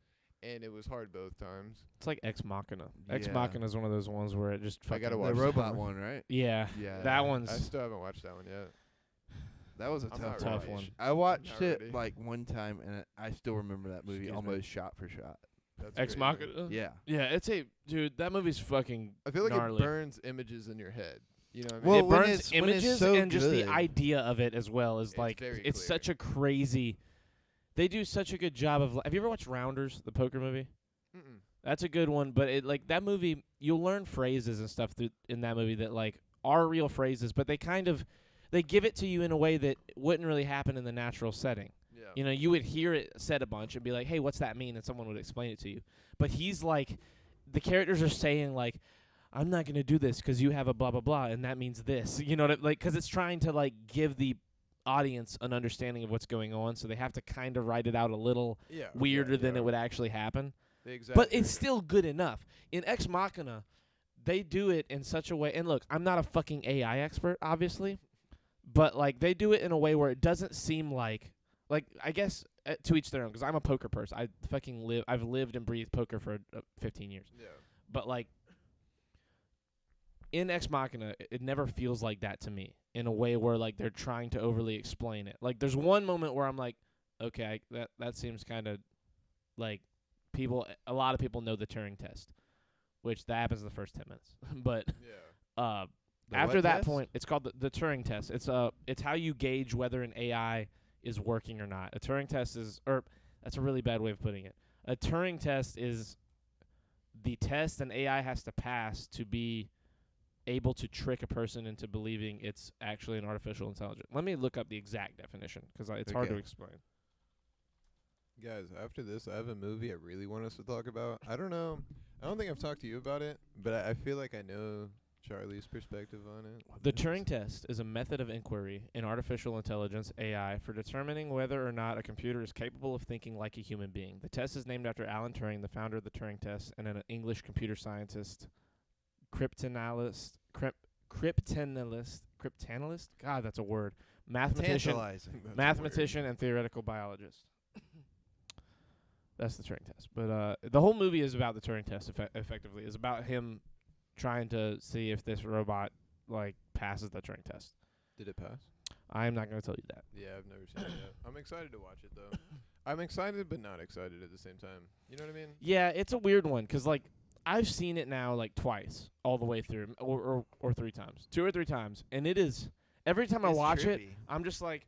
and it was hard both times. It's like Ex Machina. Ex Yeah. Machina is one of those ones where it just I gotta fucking- watch The that robot one. one, right? Yeah, Yeah. that one's I still haven't watched that one yet. That was a I'm tough, not Tough ready. one. I watched Not it ready. like one time, and I still remember that movie Excuse me. almost shot for shot. That's Ex crazy. Machina. Yeah. Yeah, it's a dude. That movie's fucking. I feel like gnarly. it burns images in your head. You know what I mean? Well, It when burns it's- when it's images so and just the good. idea of it as well is It's like very it's clear. such a crazy. They do such a good job of. Have you ever watched Rounders, the poker movie? Mm-mm. That's a good one, but it like that movie. You'll learn phrases and stuff in that movie that like are real phrases, but they kind of they give it to you in a way that wouldn't really happen in the natural setting. Yeah. You know, you would hear it said a bunch and be like, "Hey, what's that mean?" and someone would explain it to you. But he's like, the characters are saying like, "I'm not gonna do this 'cause you have a blah blah blah, and that means this." You know, what like 'cause it's trying to like give the audience an understanding of what's going on, so they have to kind of write it out a little Yeah. weirder yeah, than yeah. it would actually happen. Exactly. But it's still good enough. In Ex Machina, they do it in such a way. And look, I'm not a fucking AI expert, obviously, but like they do it in a way where it doesn't seem like I guess to each their own. 'Cause I'm a poker person. I've lived and breathed poker for 15 years. Yeah. But like in Ex Machina, it never feels like that to me. In a way where like they're trying to overly explain it. Like there's one moment where I'm like, okay, that seems kind of like. A lot of people know the Turing test, which that happens in the first 10 minutes. But Yeah. The after what that test? point, it's called the Turing test. It's how you gauge whether an AI is working or not. A Turing test that's a really bad way of putting it. A Turing test is the test an AI has to pass to be able to trick a person into believing it's actually an artificial intelligence. Let me look up the exact definition 'cause it's hard to Okay. explain. Guys, after this, I have a movie I really want us to talk about. I don't know. I don't think I've talked to you about it, but I feel like I know Charlie's perspective on it. The Turing test is a method of inquiry in artificial intelligence (AI) for determining whether or not a computer is capable of thinking like a human being. The test is named after Alan Turing, the founder of the Turing test, and an English computer scientist, cryptanalyst. God, that's a word. Mathematician, Tantalizing. That's mathematician, and theoretical biologist. That's the Turing test. But the whole movie is about the Turing test. Effectively, is about him trying to see if this robot like passes the Turing test. Did it pass? I am not going to tell you that. Yeah, I've never seen it yet. I'm excited to watch it though. I'm excited but not excited at the same time. You know what I mean? Yeah, it's a weird one 'cause like I've seen it now like twice all the way through, or 3 times, 2 or 3 times, and it is every time I It's watch it, trippy. I'm just like,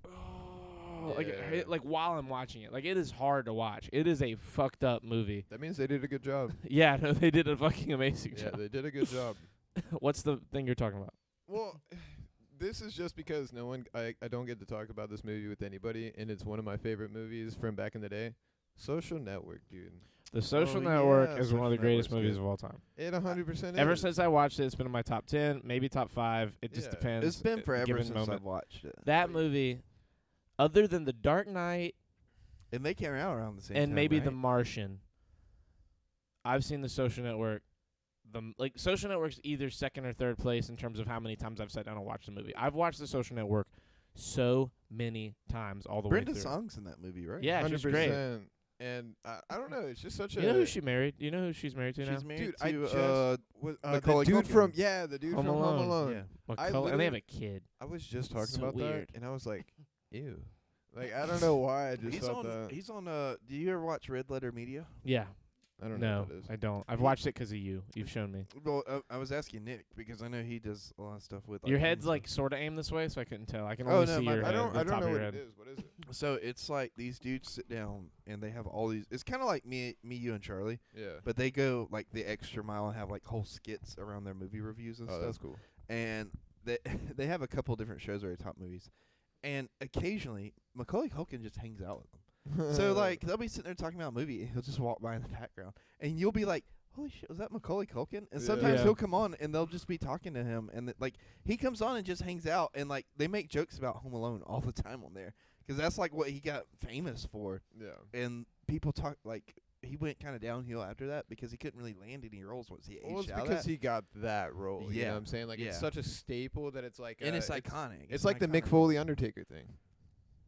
oh, like Yeah. like while I'm watching it. Like it is hard to watch. It is a fucked up movie. That means they did a good job. Yeah, no, they did a fucking amazing Yeah, job. they did a good job. What's the thing you're talking about? Well, this is just because I don't get to talk about this movie with anybody, and it's one of my favorite movies from back in the day. Social Network, dude. The Social Oh, Network yeah, is one of the Social greatest Network's movies good. of all time. It 100% Ever is. since I watched it, it's been in my top 10, maybe top 5. It just Yeah. depends. It's been at forever given since moment. I've watched it. That movie, other than The Dark Knight And they came out around the same and time, maybe right? The Martian, I've seen The Social Network. Social Network's either second or third place in terms of how many times I've sat down and watched the movie. I've watched The Social Network so many times all the Brenda way through. Song's in that movie, right? Yeah, she's great. And I don't know, it's just such You a know who she married? You know who she's married to now? She's married Dude, I to just was, the Macaulay dude Culkin. from the dude Home from Home Alone. Alone. Yeah. And they have a kid. I was just talking So about weird. that, and I was like, ew. Like, I don't know why I just He's thought on. that. He's on. Do you ever watch Red Letter Media? Yeah. I don't know No, what that is. I don't. I've watched it 'cause of you. You've shown me. Well, I was asking Nick because I know he does a lot of stuff with. Your like, head's homes like sort of aimed this way, so I couldn't tell. I can Oh, only no, see my your bad. head. I the don't top know of what your it head. is. What is it? So it's like these dudes sit down and they have all these. It's kind of like me, you, and Charlie, Yeah. but they go like the extra mile and have like whole skits around their movie reviews and Oh, stuff. that's cool. And they they have a couple different shows where they top movies, and occasionally Macaulay Culkin just hangs out with them. So like they'll be sitting there talking about a movie, and he'll just walk by in the background, and you'll be like, "Holy shit, was that Macaulay Culkin?" And sometimes Yeah. he'll come on, and they'll just be talking to him, and like he comes on and just hangs out, and like they make jokes about Home Alone all the time on there, 'cause that's like what he got famous for, Yeah. and people talk like he went kind of downhill after that because he couldn't really land any roles once he aged Well, it's out of because that. he got that role. You know Yeah. what I'm saying? Like, Yeah. it's such a staple that it's like. and it's it's iconic. It's an like the Mick iconic Foley movie. Undertaker thing.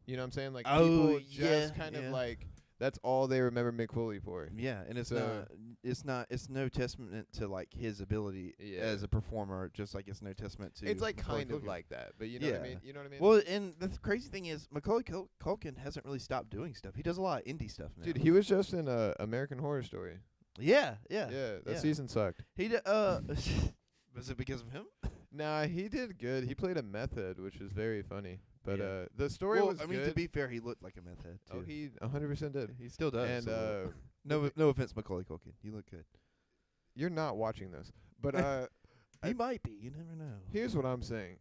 You know what I'm saying? Like, Oh, people just yeah, kind yeah. of like, that's all they remember Mick Foley for. Yeah, and So- it's no testament to like his ability Yeah. as a performer, just like it's no testament to. It's like Macaulay kind of Culkin. like that, but you know what I Yeah. mean? You know what I mean? Well, and the crazy thing is, Macaulay Culkin hasn't really stopped doing stuff. He does a lot of indie stuff now. Dude, he was just in American Horror Story. yeah, yeah, Yeah, that yeah. season sucked. He was it because of him? Nah, he did good. He played a meth head, which was very funny. But Yeah. the story well, was I mean, good. to be fair, he looked like a meth head too. Oh, he 100% did. he still does. And so no offense, Macaulay Culkin. You look good. you're not watching this. But He I- might be. You never know. here's what I'm saying.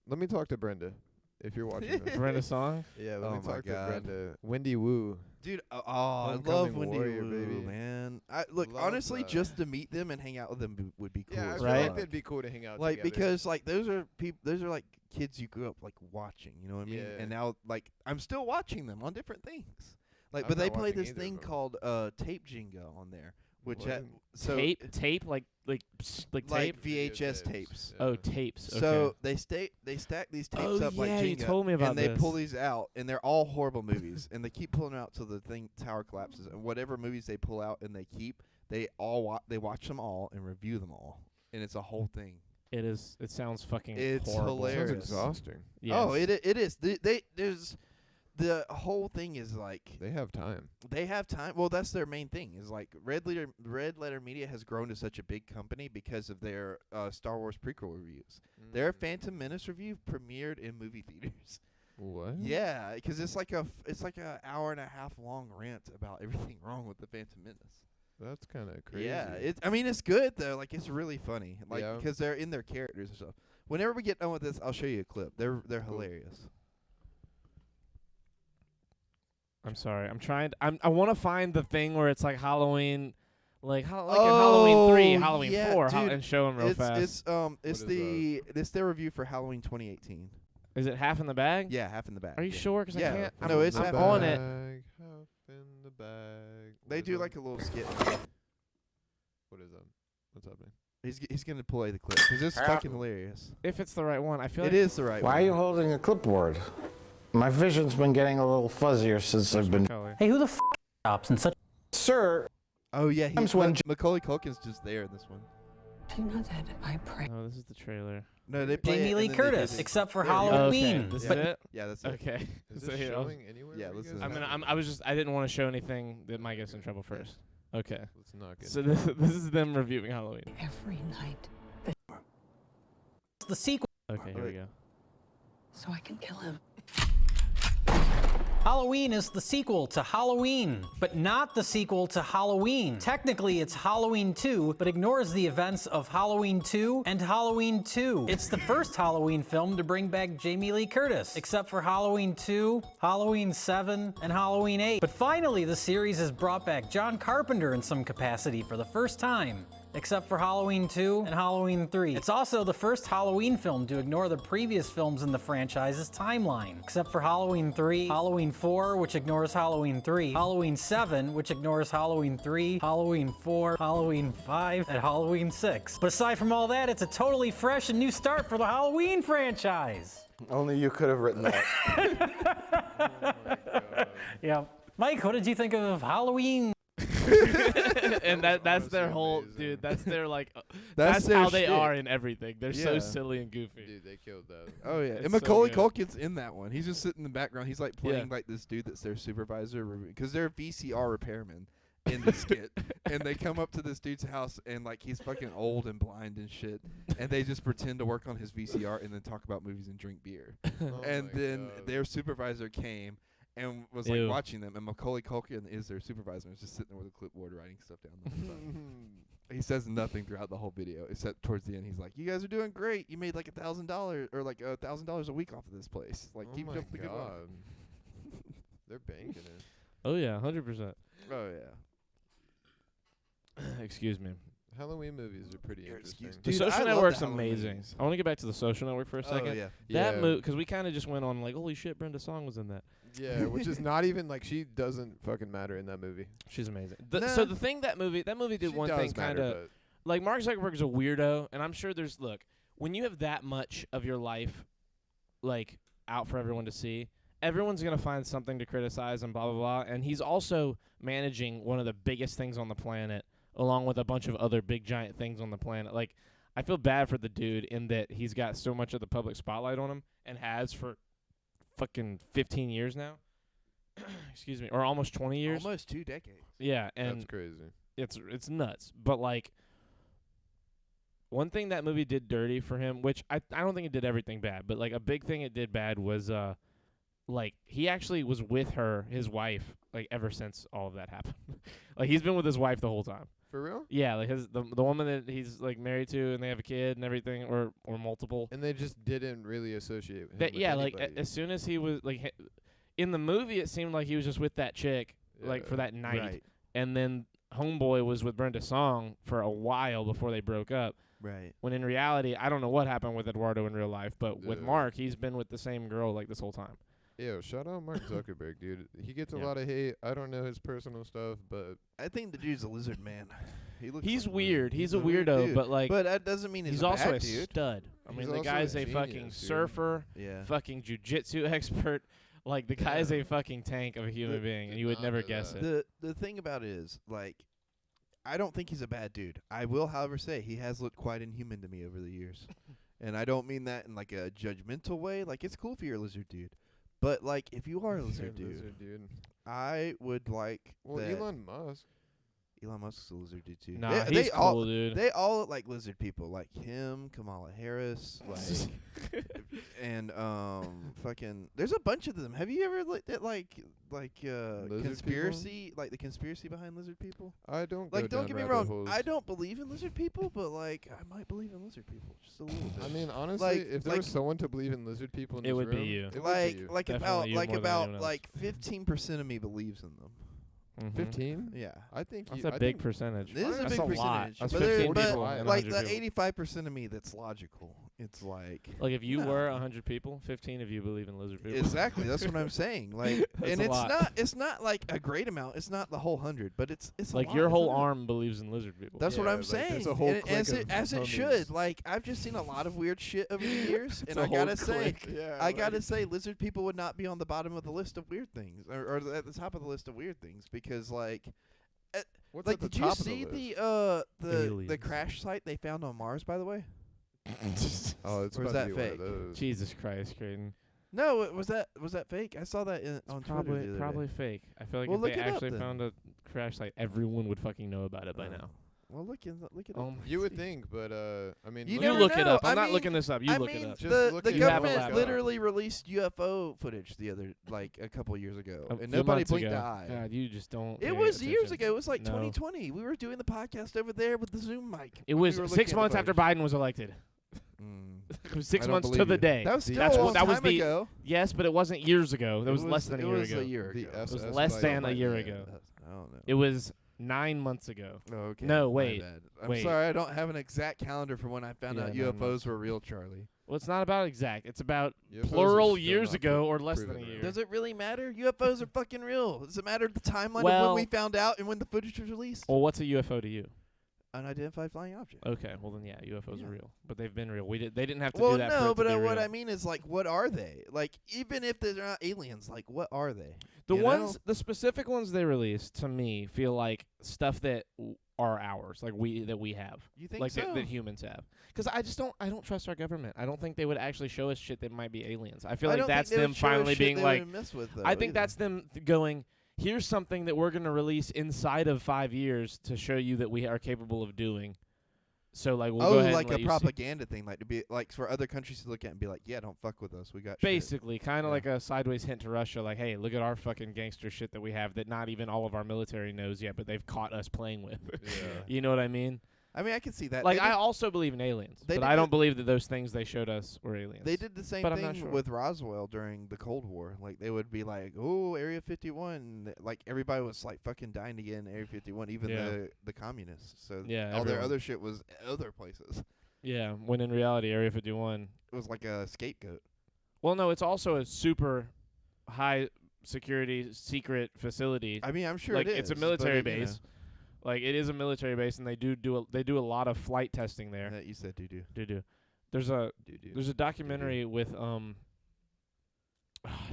Let me talk to Brenda if you're watching this. Brenda Song? Yeah, let Oh me my talk to God. Wendy. Wendy Wu. Dude, I love Homecoming Wendy Warrior, Wu, baby. man. Look, Love honestly, that. just to meet them and hang out with them would be cool. Yeah, I as feel Right? like fuck. that'd be cool to hang out Like together. because like those are like kids you grew up like watching. You know what I mean? Yeah. And now like I'm still watching them on different things. Like, I'm but they not play watching this either of thing them. called Tape Jenga on there, which What? tape like like tape. VHS tapes. Yeah. Oh, tapes. Okay. So they stack these tapes oh up like yeah, Jenga, you told me about and they this. pull these out, and they're all horrible movies, and they keep pulling them out till the tower collapses. And whatever movies they pull out and they keep, they all they watch them all and review them all, and it's a whole thing. It is. It sounds fucking It's horrible. hilarious. Sounds exhausting. Yes. Oh, it is. There's the whole thing is like They have time. they have time. Well, that's their main thing. Is like Red Letter Media has grown to such a big company because of their Star Wars prequel reviews. Their Phantom Menace review premiered in movie theaters. What? Yeah, because it's like a hour and a half long rant about everything wrong with the Phantom Menace. That's kind of crazy. Yeah, I mean it's good though. Like it's really funny. Like Yeah. because they're in their characters and stuff. Whenever we get done with this, I'll show you a clip. They're Cool. hilarious. I'm sorry. I'm trying. I want to find the thing where it's like Halloween, like in Halloween 3, Oh, Halloween yeah, 4, dude, and show them real fast. It's What is it's their review for Halloween 2018. Is it half in the bag? Yeah, half in the back. Are you yeah. sure? 'Cause Yeah. I can't. No, I'm, it's I'm half on in the it. Half in the bag. They What do is like that? a little skit. What is that? What's happening? He's gonna play the clip because it's fucking hilarious. If it's the right one, I feel It like is the right Why are one. you holding a clipboard? My vision's been getting a little fuzzier since I've been. color. Hey, who the f stops in such? Sir, Oh yeah, Sometimes when Macaulay Culkin's just there in this one. Do you know that I pray? Oh, this is the trailer. No, they play Jamie it, Lee and then they do Curtis, this- except for There you go. Halloween. Okay, this is But it. Yeah, that's it. Okay. Is So this here, showing anywhere? Yeah, where you listen guys to are? this. I didn't want to show anything that might get us in trouble first. Okay. Let's not get. So this is them reviewing Halloween. Every night, the sequel. Okay, here we go. so I can kill him. Halloween is the sequel to Halloween, but not the sequel to Halloween. Technically, it's Halloween 2, but ignores the events of Halloween 2 and Halloween 2. It's the first Halloween film to bring back Jamie Lee Curtis, except for Halloween 2, Halloween 7, and Halloween 8. But finally, the series has brought back John Carpenter in some capacity for the first time, except for Halloween 2 and Halloween 3. It's also the first Halloween film to ignore the previous films in the franchise's timeline, except for Halloween 3, Halloween 4, which ignores Halloween 3, Halloween 7, which ignores Halloween 3, Halloween 4, Halloween 5, and Halloween 6. But aside from all that, it's a totally fresh and new start for the Halloween franchise. Only you could have written that. Oh my God. Yeah. Mike, what did you think of Halloween? And that's honestly their whole amazing. dude. That's their like. That's That's their how they shit. are in everything. They're so Yeah. silly and goofy. Dude, they killed that. Oh yeah, It's and so Macaulay good. Culkin's in that one. He's just sitting in the background. He's like playing Yeah. like this dude that's their supervisor because they're VCR repairmen in the skit, and they come up to this dude's house and like he's fucking old and blind and shit, and they just pretend to work on his VCR and then talk about movies and drink beer. Oh And my then God. their supervisor came and was like Ew. watching them, and Macaulay Culkin is their supervisor and is just sitting there with a clipboard writing stuff down the whole time. He says nothing throughout the whole video, except towards the end. He's like, "You guys are doing great. You made like $1,000 or like $1,000 a week off of this place. Like, Oh keep my up the good work." God. They're banking it. Oh yeah, 100%. Oh yeah. Excuse me. Halloween movies are pretty Your interesting. excuse. The Dude, I Social love Network's the Halloween amazing. movies. I want to get back to the Social Network for a second. Oh yeah. That Yeah. movie, because we kind of just went on like, holy shit, Brenda Song was in that. Yeah, which is not even like she doesn't fucking matter in that movie. She's amazing. Nah. So the thing that movie did She one does thing kind matter, of but like Mark Zuckerberg's a weirdo, and I'm sure there's when you have that much of your life like out for everyone to see, everyone's gonna find something to criticize and blah blah blah. And he's also managing one of the biggest things on the planet, along with a bunch of other big giant things on the planet. Like, I feel bad for the dude in that he's got so much of the public spotlight on him and has for fucking 15 years now. Excuse me, or almost 20 years. Almost 2 decades. Yeah, and that's crazy. it's nuts. But like, one thing that movie did dirty for him, which I don't think it did everything bad, but like a big thing it did bad was like he actually was with his wife, like ever since all of that happened. Like he's been with his wife the whole time. For real? Yeah, like the woman that he's like married to, and they have a kid and everything, or multiple. And they just didn't really associate him That with yeah, like anybody. as soon as he was like in the movie, it seemed like he was just with that chick like for Yeah. that night, Right. and then Homeboy was with Brenda Song for a while before they broke up. Right. When in reality, I don't know what happened with Eduardo in real life, but with Yeah. Mark, he's been with the same girl like this whole time. Yo, shout out Mark Zuckerberg, dude. He gets a Yeah. lot of hate. I don't know his personal stuff, but I think the dude's a lizard man. He looks He's like weird. He's a weird weirdo, dude. but like But that doesn't mean he's a also bad a dude. stud. I He's mean, the also guy's a a fucking genius, dude. surfer, Yeah. fucking jujitsu expert. Like the guy's Yeah. a fucking tank of a human being, and you would not never know guess that. it. The thing about it is, like, I don't think he's a bad dude. I will, however, say he has looked quite inhuman to me over the years. And I don't mean that in like a judgmental way. Like, it's cool if you're a lizard dude. But like, if you are a lizard dude, Lizard dude. I would like Well, that Elon Musk. Elon Musk's a lizard dude too. Nah, they he's all, cool, dude. They all look like lizard people, like him, Kamala Harris, like, and fucking. There's a bunch of them. Have you ever looked at like Lizard conspiracy, like the conspiracy behind lizard people? I don't Like, go don't down get me rabbit wrong, holes. I don't believe in lizard people, but like, I might believe in lizard people just a little bit. I mean, honestly, Like- if there like- was someone to believe in lizard people in It this would be room, you. it would like, be you. like Definitely about you like more than about anyone else. like 15% of me believes in them. Mhm. 15? Yeah. I think That's you, a I big think percentage. It is a That's big a lot. percentage, That's but there- 15 but people and like 100 the people. 85% of me that's logical. It's like Like if you No. were 100 people, 15 of you believe in lizard people. exactly that's what I'm saying. Like, That's and a it's lot. it's not like a great amount. It's not the whole 100, but it's a like lot, your whole isn't it? arm believes in lizard people. That's what Yeah, I'm like, there's saying. a whole And as clique it of as it homies. should. Like, I've just seen a lot of weird shit over the years, and a I gotta whole say, clique. Yeah, I gotta like- say, lizard people would not be on the bottom of the list of weird things, or at the top of the list of weird things, because like. What's Like, at the did you top see of the list? the Aliens. crash site they found on Mars? By the way, Oh, it's or is about that to be one fake? of those. Jesus Christ, Creighton. no, was that fake? I saw that on Twitter the other Probably day. fake. I feel like Well, if they look it up actually then. found a crash site, everyone would fucking know about it by Oh. now. Well, look it Oh up. my You would think, but I mean, You You never look it know. up. I'm I not mean- looking this up. You I look mean, it up. Just the look the at You have a government laptop. literally released UFO footage a couple years ago, A and few nobody months blinked ago. an eye. God, you just don't. It pay was years attention. ago. It was like No. 2020. We were doing the podcast over there with the Zoom mic. It when we was were 6 looking at months the after footage. Biden was elected. It was 6 I don't months to believe the you. day. That was still That's a what- long that was time the- ago. Yes, but it wasn't years ago. That It was less than a year ago. a year The ago. SS was less Biden. than a Might year be. ago. I don't know. It was 9 months ago. Oh, okay. No, My wait, bad. I'm wait. sorry. I don't have an exact calendar for when I found Yeah, out 9 UFOs months. were real, Charlie. Well, it's not about exact. It's about UFOs are plural still years not ago or less than proven a real. year. Does it really matter? UFOs are fucking real. Does it matter the timeline of Well- when we found out and when the footage was released? Well, what's a UFO to you? Unidentified flying object. Okay, well then, yeah, UFOs Yeah. are real, but they've been real. They didn't have to Well, do that. for no, it to but be what real. I mean is, like, what are they? Like, even if they're not aliens, like, what are they? The you ones, know? the specific ones they released to me feel like stuff that are ours, like we have, You think like so? that humans have. Because I don't trust our government. I don't think they would actually show us shit that might be aliens. I feel I like don't that's think they them would show us finally shit being they like. wouldn't mess with, I though, think either. that's them going. Here's something that we're gonna release inside of 5 years to show you that we are capable of doing. So like we'll go ahead like and let a you see. propaganda thing, like to be like for other countries to look at and be like, yeah, don't fuck with us. We got shit. Basically, kind of Yeah. like a sideways hint to Russia, like, hey, look at our fucking gangster shit that we have that not even all of our military knows yet, but they've caught us playing with. Yeah. You know what I mean? I mean, I can see that. Like, They I did- also believe in aliens, they but did I don't it- believe that those things they showed us were aliens. They did the same But I'm not thing sure. with Roswell during the Cold War. Like they would be like, "Oh, Area 51." Like everybody was like fucking dying to get in Area 51, even Yeah. the communists. So Yeah, all their everyone. other shit was other places. Yeah, when in reality, Area 51. It was like a scapegoat. Well, no, it's also a super high security secret facility. I mean, I'm sure like it is. it's a but military it, you know, base. Like it is a military base, and they do a lot of flight testing there. that you said do. There's a documentary with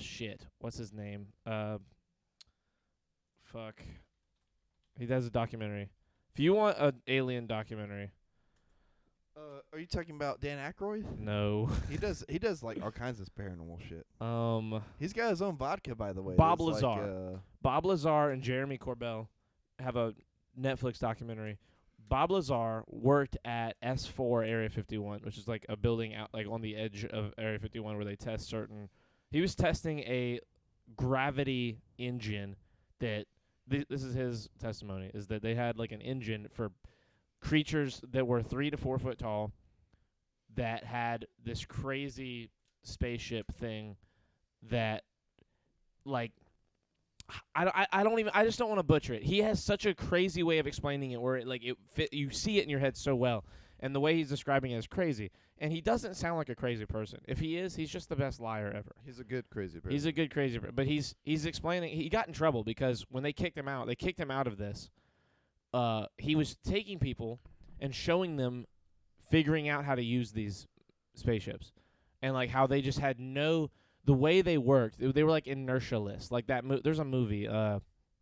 shit. What's his name? Fuck. He does a documentary. If you want an alien documentary, Are you talking about Dan Aykroyd? no. He does like all kinds of paranormal shit. He's got his own vodka, by the way. Bob that's Lazar. Bob Lazar and Jeremy Corbell have a Netflix documentary. Bob Lazar worked at S4 Area 51, which is like a building out like on the edge of Area 51 where they test certain. He was testing a gravity engine that this is his testimony is that they had like an engine for creatures that were 3 to 4 foot tall that had this crazy spaceship thing that like I just don't want to butcher it. He has such a crazy way of explaining it where you see it in your head so well, and the way he's describing it is crazy. And he doesn't sound like a crazy person. If he is, he's just the best liar ever. He's a good crazy person. He's a good crazy person. But he's explaining he got in trouble because when they kicked him out of this. He was taking people and showing them figuring out how to use these spaceships and like how they just had the way they worked, they were like inertialess. Like that there's a movie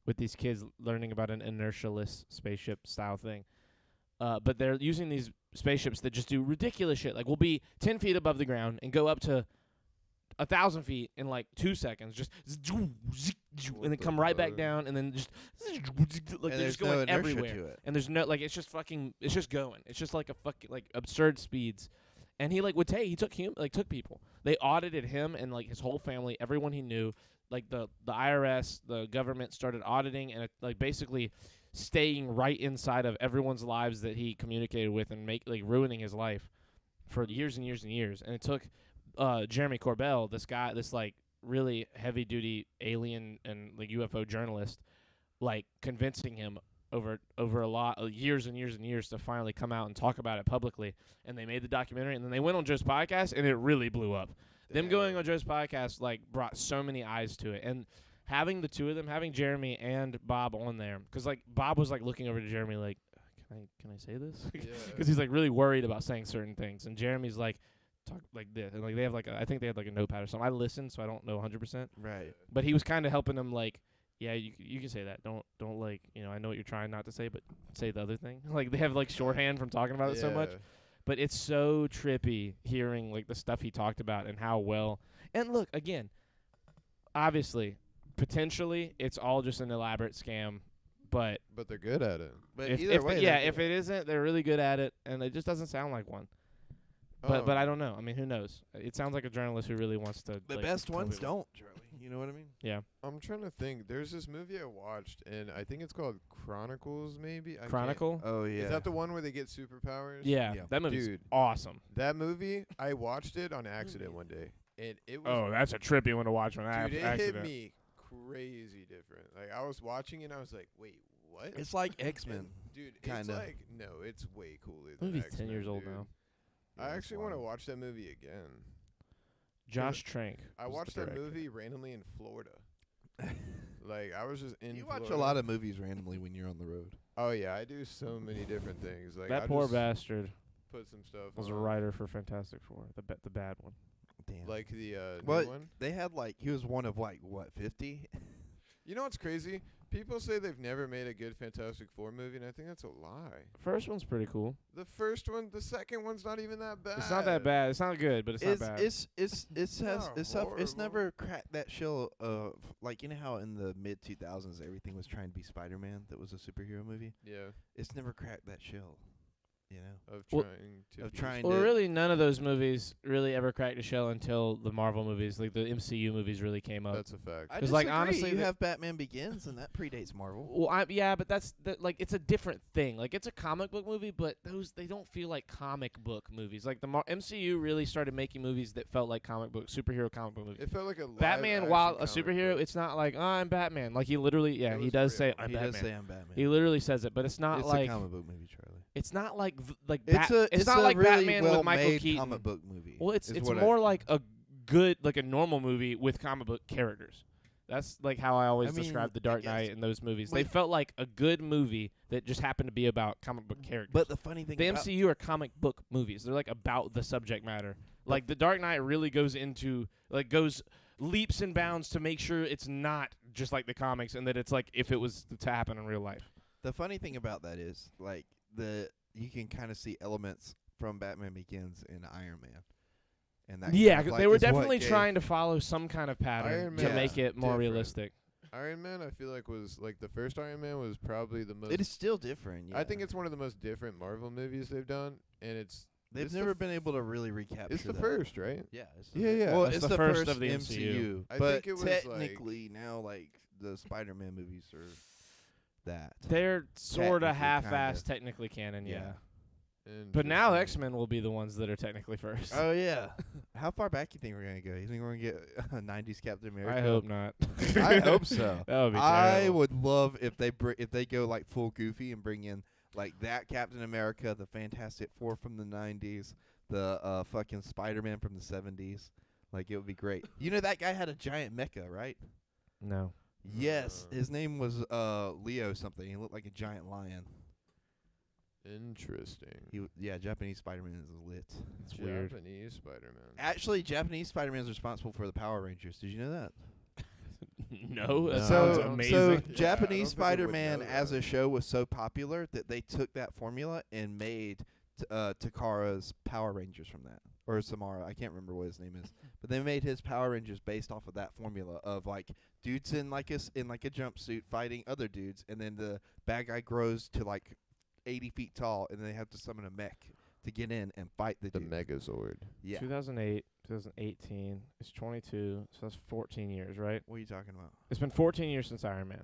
with these kids learning about an inertialess spaceship style thing. But they're using these spaceships that just do ridiculous shit. Like we'll be 10 feet above the ground and go up to 1,000 feet in like 2 seconds, just and then come right back down, and then just like they're just going everywhere. And there's no it's just going. It's just like a fucking like absurd speeds. And he like he took people. They audited him and like his whole family, everyone he knew. Like the IRS, the government started auditing and like basically staying right inside of everyone's lives that he communicated with and ruining his life for years and years and years. And it took Jeremy Corbell, this like really heavy duty alien and like UFO journalist, like convincing him over a lot of years and years and years to finally come out and talk about it publicly. And they made the documentary, and then they went on Joe's podcast, and it really blew up. Them going on Joe's podcast like brought so many eyes to it. And having the two of them, having Jeremy and Bob on there, because like Bob was like looking over to Jeremy like, can I say this? Because he's like really worried about saying certain things, and Jeremy's like talk like this, and like they have like I think they had like a notepad or something. I listened, so I don't know 100%. Right. But he was kind of helping them like, yeah, you can say that. Don't like I know what you're trying not to say, but say the other thing. Like they have like shorthand from talking about it so much. But it's so trippy hearing like the stuff he talked about and how well. And look, again, obviously, potentially, it's all just an elaborate scam but But they're good at it. But if, either if way, it, yeah, they're if good. it isn't, they're really good at it, and it just doesn't sound like one. But I don't know. I mean, who knows? It sounds like a journalist who really wants to. The like, best tell ones people. don't, Charlie. You know what I mean? Yeah, I'm trying to think. There's this movie I watched, and I think it's called Chronicles, maybe. I can't- Chronicle. Oh yeah. Is that the one where they get superpowers? Yeah, Yeah. that movie's Dude. awesome. That movie, I watched it on accident one day, and it was Oh, that's a trippy one to watch on dude, it accident. hit me crazy different. Like I was watching it, and I was like, wait, what? It's like X-Men. Dude, it's kinda. like no, it's way cooler than Movie's X-Men, 10 years old dude. now. I Yeah, actually it's want to wild. watch that movie again. Josh Trank. I was watched the that director. movie randomly in Florida. Like I was just in. You watch Florida. a lot of movies randomly when you're on the road. Oh yeah, I do so many different things. Like That I poor just bastard put some stuff. was a on. writer for Fantastic Four, the bad one. Damn. Like the What? new one. They had like he was one of like what 50? You know what's crazy? People say they've never made a good Fantastic Four movie, and I think that's a lie. First one's pretty cool. The first one, the second one's not even that bad. It's not that bad. It's not good, but it's not bad. It's never cracked that shell of like you know how in the mid 2000s everything was trying to be Spider-Man that was a superhero movie. Yeah, It's never cracked that shell, you know. of Well- trying to. Of be- trying Well, to really, none of those movies really ever cracked a shell until the Marvel movies, like the MCU movies, really came up. That's a fact. I 'Cause, like, disagree. honestly, you the- have Batman Begins and that predates Marvel. Well, yeah, but that's like it's a different thing. Like it's a comic book movie, but they don't feel like comic book movies. Like the MCU really started making movies that felt like superhero comic book movies. It felt like a live Batman, action while a comic superhero, book. it's not like I'm Batman. Like he literally, yeah, It he was does say real. I'm He Batman. does say I'm Batman. He literally says it, but it's not it's like a comic book movie, Charlie. it's not like like It's not a like really Batman with Michael well-made Keaton. comic book movie. Well, it's is what more like a good like a normal movie with comic book characters. That's like how I always I mean, describe The I Dark guess. Knight and those movies. Wait. They felt like a good movie that just happened to be about comic book characters. But the funny thing the about MCU are comic book movies. They're like about the subject matter. Like The Dark Knight really goes into goes leaps and bounds to make sure it's not just like the comics and that it's like if it was to happen in real life. the funny thing about that is like you can kind of see elements from Batman Begins in Iron Man. And that Yeah, kind of, 'cause like, they were is what definitely gave- trying to follow some kind of pattern Iron to Man make it more different. realistic. Iron Man, I feel like was like the first Iron Man was probably the most. It is still different. Yeah. I think it's one of the most different Marvel movies they've done, and they've it's the never f- been able to really recapture. it's the that. first, right? Yeah. It's Yeah, yeah. Well, That's it's the the first first of the MCU. I but think it was, like- technically now, like the Spider-Man movies are that. They're sort of Technically, half-assed, kinda. technically canon, yeah. Interesting. But now X-Men will be the ones that are technically first. Oh yeah. How far back you think we're gonna go? You think we're gonna get a '90s Captain America? I hope not. I hope so. That would be I terrible. would love if they go like full goofy and bring in like that Captain America, the Fantastic Four from the '90s, the fucking Spider-Man from the '70s. Like it would be great. You know that guy had a giant mecha, right? No. Yes, his name was Leo something. He looked like a giant lion. Interesting. Japanese Spider-Man is lit. It's weird. Japanese Spider-Man. Actually, Japanese Spider-Man is responsible for the Power Rangers. Did you know that? No, that No. sounds So amazing. Yeah, I don't Japanese think I would Spider-Man know as that. a show was so popular that they took that formula and made Takara's Power Rangers from that, or Samara. I can't remember what his name is, but they made his Power Rangers based off of that formula of like dudes in like a jumpsuit fighting other dudes, and then the bad guy grows to like 80 feet tall, and they have to summon a mech to get in and fight the The dude. Megazord. Yeah. 2008, 2018. It's 22, so that's 14 years, right? What are you talking about? It's been 14 years since Iron Man.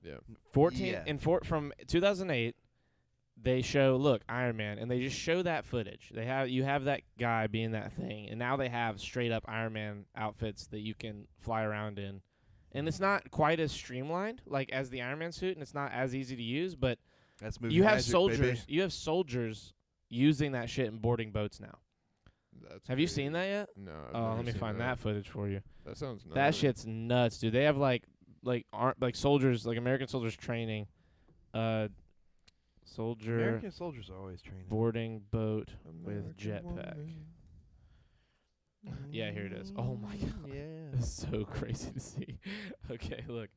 Yeah. 14 Yeah. from 2008. They show Iron Man, and they just show that footage. You have that guy being that thing, and now they have straight up Iron Man outfits that you can fly around in, and it's not quite as streamlined like as the Iron Man suit, and it's not as easy to use. But That's movie you have magic, soldiers. baby. You have soldiers using that shit and boarding boats now. That's Have you crazy. seen that yet? No. I've Oh, never let me seen find that footage for you. That sounds nuts. That shit's nuts, dude. They have like soldiers, like American soldiers training, soldier American soldiers are always training. boarding boat with American jetpack. woman. Yeah, here it is. Oh my god. Yeah. This is so crazy to see. Okay, look.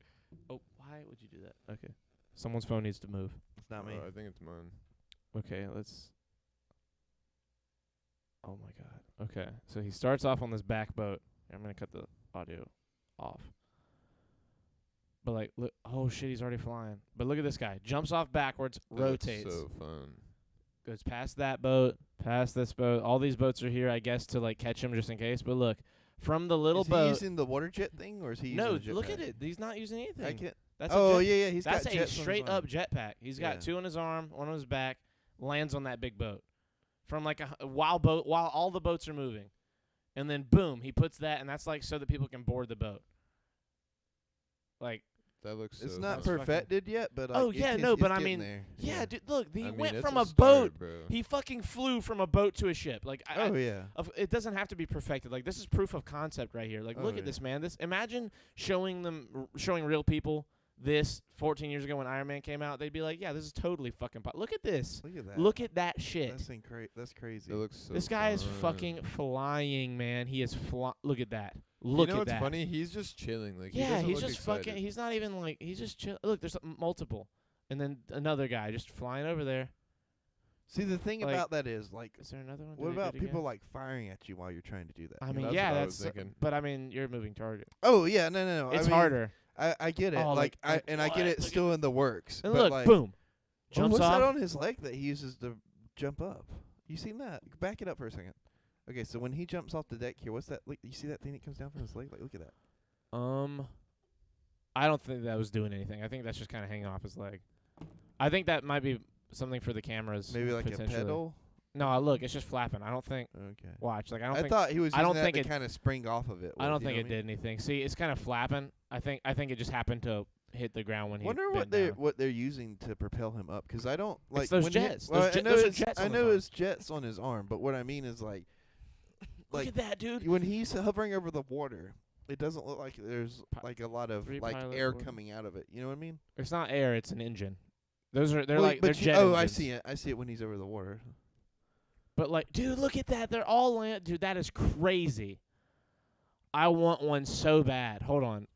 Oh, why would you do that? Okay. Someone's phone needs to move. It's not me. I think it's mine. Okay, let's. Oh my god. Okay, so he starts off on this back boat. I'm gonna cut the audio off. But like, look, oh shit, he's already flying. But look at this guy. Jumps off backwards, That's rotates, so fun. goes past that boat, past this boat. All these boats are here, I guess, to like catch him just in case. But look, from the little is he boat. using the water jet thing, or is he No, using a look jetpack? at it. He's not using anything. I can't. That's Oh a jet, yeah, he's that's got a jets on his straight arm. up jetpack. He's got Yeah. 2 on his arm, 1 on his back. Lands on that big boat, from like while all the boats are moving, and then boom, he puts that, and that's like so that people can board the boat. Like, That looks. It's so not fun. fucking- perfected yet, but Oh, it yeah, can- no, it's but I getting mean, there. yeah, dude, look, he I mean, went it's from a a start, boat. bro. He fucking flew from a boat to a ship. Like, Oh yeah. it doesn't have to be perfected. Like, this is proof of concept right here. Like, Oh, look at yeah. this, man. This imagine showing real people this 14 years ago when Iron Man came out. They'd be like, yeah, this is totally fucking. Look at this. Look at that. Look at that shit. That's crazy. It looks so This guy is fun. fucking flying, man. He is Look at that. Look you know at what's that. funny? He's just chilling. Like he Yeah, doesn't he's look just excited. fucking. He's not even like. He's just chill. Look, there's multiple, and then another guy just flying over there. See, the thing like- about that is, like, Is there another one? what Did I do about it people again? like firing at you while you're trying to do that? I you mean, know? That's yeah, what I was that's. thinking. But I mean, you're a moving target. Oh yeah, no. It's I mean, harder. I get it. Oh, like, like I get what? it Look still in the works. And but look, like, boom, oh, jumps what's off. that on his leg that he uses to jump up? You seen that? Back it up for a second. Okay, so when he jumps off the deck here, what's that? You see that thing that comes down from his leg? Like, look at that. I don't think that was doing anything. I think that's just kind of hanging off his leg. I think that might be something for the cameras. Maybe like a potentially. pedal. No, look, it's just flapping. I don't think. Okay. Watch, like I don't I think. thought he was I don't using that think to it- kind of spring off of it. I don't with, you think know it what I mean? did anything. See, it's kind of flapping. I think it just happened to hit the ground when he. Wonder bent down. what they're using to propel him up, 'cause I don't like those when he- jets. well, Those I je- know those are it's- jets I on his know arm. it's jets on his arm, but what I mean is like Look at that, dude. when he's hovering over the water, it doesn't look like there's like a lot of Three like pilot air order. coming out of it. You know what I mean? It's not air. It's an engine. They're Well, like they're but jet oh, I engines. see it. I see it when he's over the water. But like, dude, look at that. They're all land. Dude, that is crazy. I want one so bad. Hold on.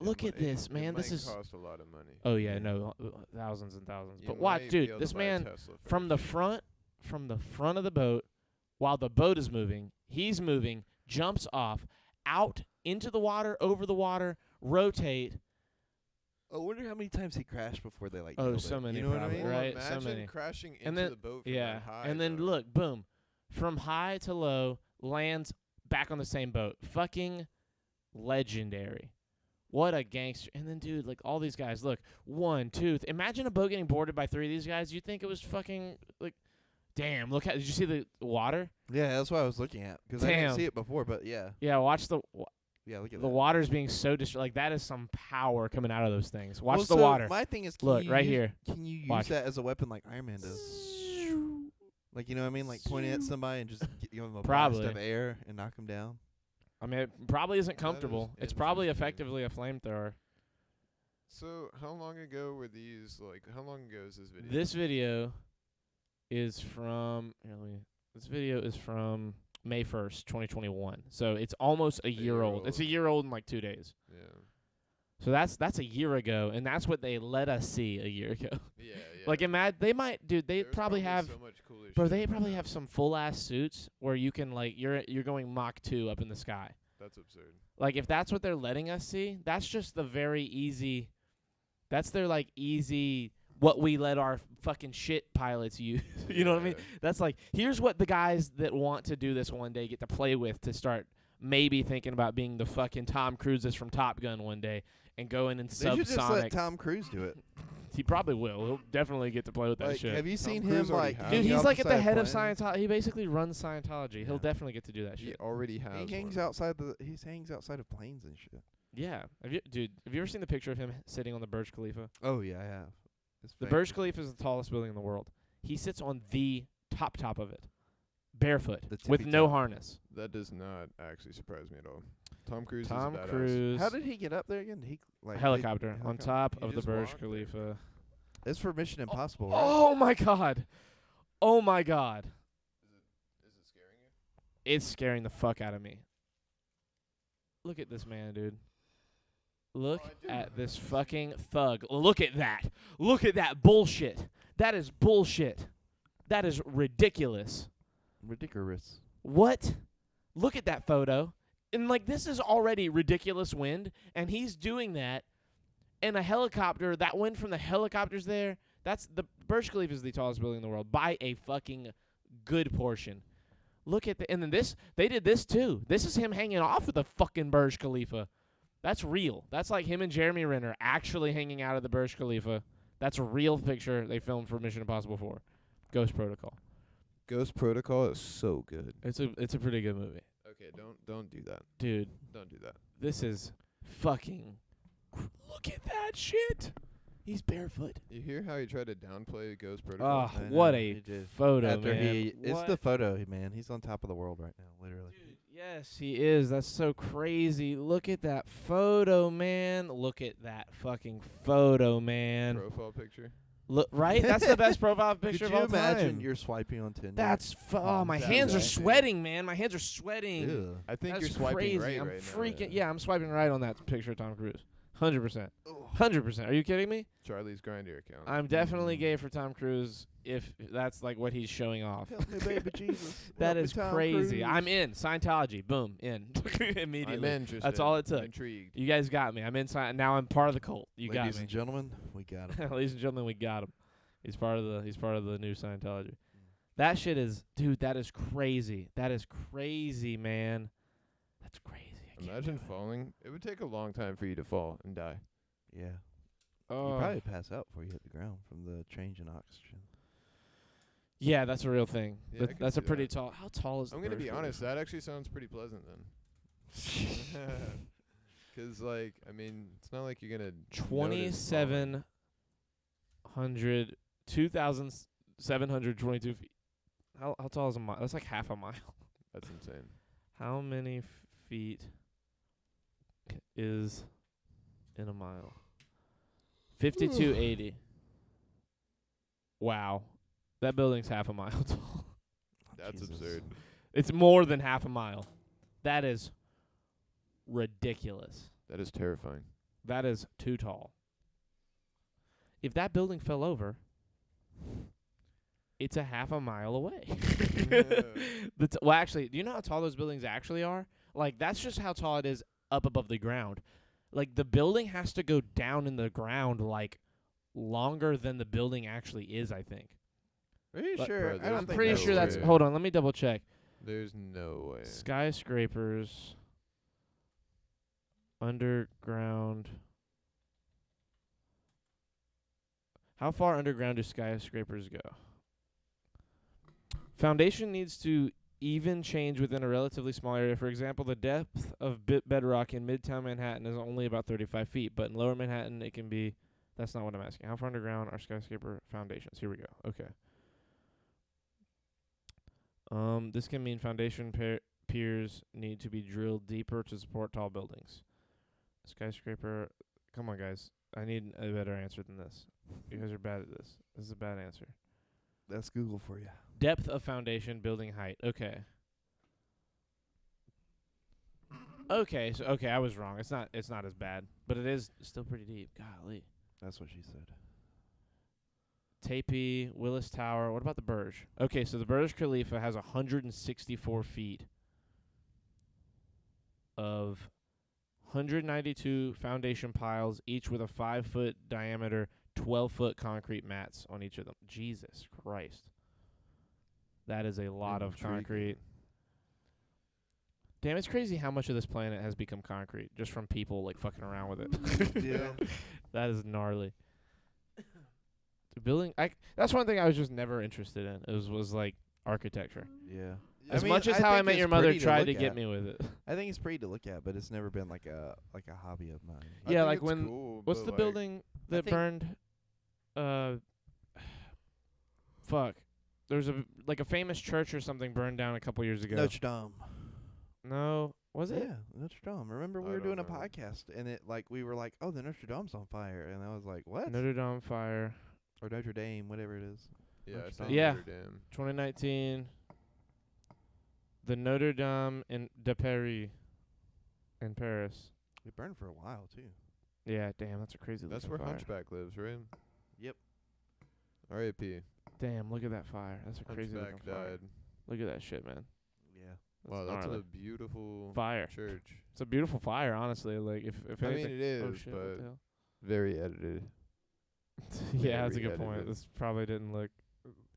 Look at this, man. This is. cost a lot of money. Oh yeah, no, thousands and thousands. You But watch, might be dude. able This to buy a man Tesla for from the cheap. front of the boat, while the boat is moving, he's moving, jumps off, out into the water, over the water, rotate. I wonder how many times he crashed before they like. Oh, nailed so it. many You know what I probably, mean? Well, right? So Imagine many. crashing into And then the boat from yeah, that high. and then though. look, boom, from high to low, lands back on the same boat. Fucking legendary. What a gangster. And then, dude, like, all these guys, look, 1, 2, imagine a boat getting boarded by 3 of these guys. You think it was fucking, like, damn, look at, did you see the water? Yeah, that's what I was looking at 'cause I Damn. didn't see it before, but yeah, Yeah, watch yeah. Look at the that. water's being so like, that is some power coming out of those things. Watch Well, the so water. My thing is, can Look, you right use- here. Can you use Watch. that as a weapon like Iron Man does? Like, you know what I mean? Like pointing at somebody and just give them a Probably. blast of air and knock them down. I mean, it probably isn't That is comfortable. It's probably interesting. effectively a flamethrower. So how long ago were these? Like, how long ago is this video? This video is from this video is from May 1st, 2021. So it's almost a year old. It's a year old in like 2 days. Yeah. So that's a year ago, and that's what they let us see a year ago. Yeah. Like, they might, dude. They There's probably have, so much cooler bro. shit They than probably that. have some full ass suits where you can like you're going Mach 2 up in the sky. That's absurd. Like, if that's what they're letting us see, that's just the very easy. That's their like easy. What we let our fucking shit pilots use. You know what I mean? Yeah. That's like, here's what the guys that want to do this one day get to play with to start maybe thinking about being the fucking Tom Cruises from Top Gun one day and going in They should just let subsonic. Tom Cruise do it. He probably will. He'll definitely get to play with that Like, shit. have you seen Cruise him already like? has Dude, hanging he's out like at the beside head of planes? Scientology. He basically runs Scientology. He'll Yeah. definitely get to do that He shit. already has. He hangs one. outside he hangs outside of planes and shit. Yeah. Have you ever seen the picture of him sitting on the Burj Khalifa? Oh yeah, I have. It's The fake. Burj Khalifa is the tallest building in the world. He sits on the top of it, barefoot, The with tippy no top. harness. That does not actually surprise me at all. Tom Cruise Tom is a badass. Cruise, How did he get up there again? He like helicopter on helicopter. top He of the just Burj walked there. Khalifa. It's for Mission Impossible, right? Oh my god! Oh my god! Is it scaring you? It's scaring the fuck out of me. Look at this man, dude. Look at this fucking thug. Look at that. Look at that bullshit. That is bullshit. That is ridiculous. Ridiculous. What? Look at that photo. And like, this is already ridiculous wind, and he's doing that and a helicopter that went from the helicopters there. That's the Burj Khalifa is the tallest building in the world by a fucking good portion. Look at and then they did this too. This is him hanging off of the fucking Burj Khalifa. That's real. That's like him and Jeremy Renner actually hanging out of the Burj Khalifa. That's a real picture they filmed for Mission Impossible 4. Ghost Protocol. Ghost Protocol is so good. It's a pretty good movie. Okay, don't do that. Dude, Don't do that. this is fucking look at that shit. He's barefoot. You hear how he tried to downplay Ghost Protocol? Oh, I what know, a he did. photo, After man. it's What? the photo, man. He's on top of the world right now, literally. Dude, yes, he is. That's so crazy. Look at that photo, man. Look at that fucking photo, man. Profile picture. Look, right? That's the best profile picture Could of you all imagine time. you're swiping on Tinder? That's oh, my That's hands are actually- sweating, man. My hands are sweating. Ew. I think That's you're swiping crazy. right I'm right freaking now. yeah. I'm swiping right on that picture of Tom Cruise. 100%. 100%. Are you kidding me? Charlie's Grinder account. I'm definitely gay for Tom Cruise if that's like what he's showing off. Help me, baby Jesus. That Help me, is Tom crazy. Cruise. I'm in Scientology. Boom, in immediately. I'm interested. That's all it I'm took. intrigued. You guys got me. I'm in. Now I'm part of the cult. You Ladies got and gentlemen, we got him. me. Ladies and gentlemen, we got him. He's part of the new Scientology. That shit is, dude. That is crazy. That is crazy, man. That's crazy. I can't Imagine do it. falling. It would take a long time for you to fall and die. Yeah. Oh. You probably pass out before you hit the ground from the change in oxygen. Yeah, that's a real thing. Yeah, I That- can that's a see pretty that. tall. How tall is? I'm the gonna Burj be honest. Khalifa? That actually sounds pretty pleasant then. 'Cause like, I mean, it's not like you're gonna notice falling. 2,722 feet. How tall is a mile? That's like half a mile. That's insane. How many feet is in a mile? 5280. Wow. That building's half a mile tall. That's Jesus. absurd. It's more than half a mile. That is ridiculous. That is terrifying. That is too tall. If that building fell over, it's a half a mile away. Well, actually, do you know how tall those buildings actually are? Like, that's just how tall it is up above the ground. Like, the building has to go down in the ground, like, longer than the building actually is, I think. Are you But- sure? Bro, I there's don't I'm think pretty no sure that's... way. Hold on, let me double check. There's no way. Skyscrapers... Underground... How far underground do skyscrapers go? Foundation needs to even change within a relatively small area. For example, the depth of bedrock in Midtown Manhattan is only about 35 feet, but in Lower Manhattan it can be... That's not what I'm asking. How far underground are skyscraper foundations? Here we go. Okay. This can mean foundation piers need to be drilled deeper to support tall buildings. Skyscraper... Come on, guys. I need a better answer than this. You guys are bad at this. This is a bad answer. That's Google for you. Depth of foundation, building height. Okay. Okay, so I was wrong. It's not as bad, but it is still pretty deep. Golly. That's what she said. Tapey, Willis Tower. What about the Burj? Okay, so the Burj Khalifa has 164 feet of 192 foundation piles, each with a 5-foot diameter, 12-foot concrete mats on each of them. Jesus Christ. That is a lot of Intriguing. concrete. Damn, it's crazy how much of this planet has become concrete just from people like fucking around with it. Yeah. That is gnarly. The building, that's one thing I was just never interested in. It was like architecture. Yeah. As I mean, much as I How I think Met it's Your Mother pretty to tried look to get at. me with it. I think it's pretty to look at, but it's never been like a hobby of mine. I Yeah, think like it's when- cool, What's but, the like, building that think- burned? Fuck. There's a famous church or something burned down a couple years ago. Notre Dame. No, was it? Yeah, Notre Dame. Remember we I were don't doing a know. podcast and we were like, oh, the Notre Dame's on fire, and I was like, what? Notre Dame fire, Or Notre Dame, whatever it is. Yeah, I Notre saw Dame. Yeah. Notre Dame. 2019. The Notre Dame de Paris, in Paris. It burned for a while too. Yeah, damn, that's a crazy. That's looking where fire. Hunchback lives, right? Yep. R.I.P. Damn, look at that fire. That's a crazy looking Hunchback fire. died. Look at that shit, man. Yeah. Wow, that's gnarly. a beautiful Fire. church. It's a beautiful fire, honestly. Like if I mean, anything. it is, Oh shit! What but the hell? very edited Yeah, that's a Very good point. edited. This probably didn't look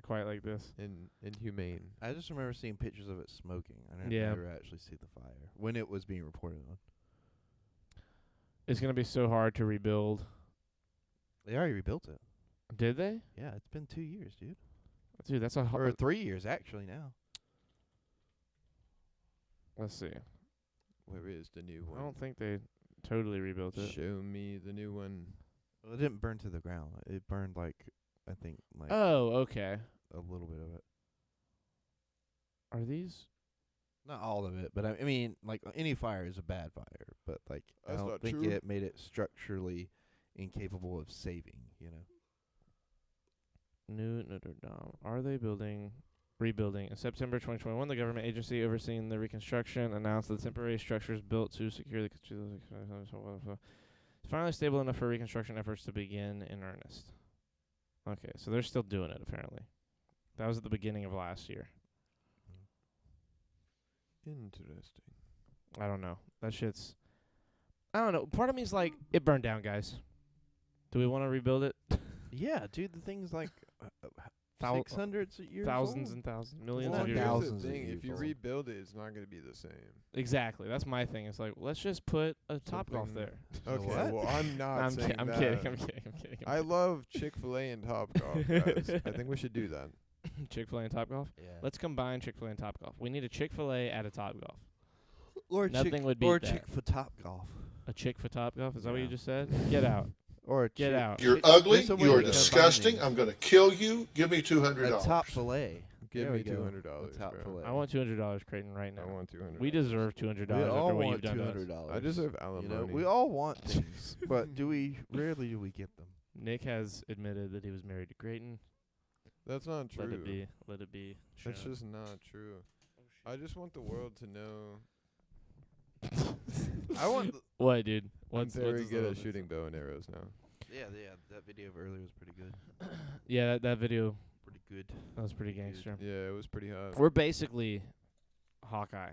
quite like this. and inhumane. I just remember seeing pictures of it smoking. I didn't Yeah. ever actually see the fire when it was being reported on. It's gonna be so hard to rebuild. They already rebuilt it. Did they? Yeah, it's been 2 years, dude. Dude, that's a Or hard. 3 years actually now. Let's see. Where is the new I one? don't think they totally rebuilt it. Show me the new one. Well, it didn't burn to the ground. It burned like I think like Oh, okay. a little bit of it. Are these? Not all of it, but I mean, like any fire is a bad fire. But like I That's don't not think true. it made it structurally incapable of saving. You know. New Notre Dame. Are they rebuilding? In September 2021, the government agency overseeing the reconstruction announced that the temporary structures built to secure the is finally stable enough for reconstruction efforts to begin in earnest. Okay, so they're still doing it apparently. That was at the beginning of last year. Interesting. I don't know. That shit's. I don't know. Part of me is like, it burned down, guys. Do we want to rebuild it? Yeah, dude. The thing's like Thou- 600s years Thousands old. and thousands, millions Well, of Here's years. thousands the of thing: if years you old. rebuild it, it's not going to be the same. Exactly. That's my thing. It's like, let's just put a Top Golf Something- there. Okay, what? well, I'm not saying I'm that. kidding. I'm kidding. I'm kidding. I love Chick-fil-A and Topgolf, guys. I think we should do that. Chick-fil-A and Top Golf. Yeah. Let's combine Chick-fil-A and Top Golf. We need a Chick-fil-A at a Top Golf. Or Nothing would beat or that. Chick for Top Golf. A Chick for Top Golf? Is that what you Yeah. just said? Get out. Or a Get chick- out. You're Chick- ugly. there's a way You are to combine disgusting. these. I'm going to kill you. Give me $200. A top fillet. Give There me we go. $200, A top bro. fillet. I want $200, Creighton, right now. I want $200. We deserve $200 We after all what want you've done to us. $200. I deserve You alimony. know, we all want things, but rarely do we get them. Nick has admitted that he was married to Creighton. That's not true. Let it be. Let it be. That's shown. just not true. I just want the world to know I want. What, dude? What's I'm very what's good the- at shooting bow and arrows now. Yeah. That video of earlier was pretty good. Yeah, that video Pretty good. that was pretty gangster. Yeah, it was pretty hot. We're basically Hawkeye.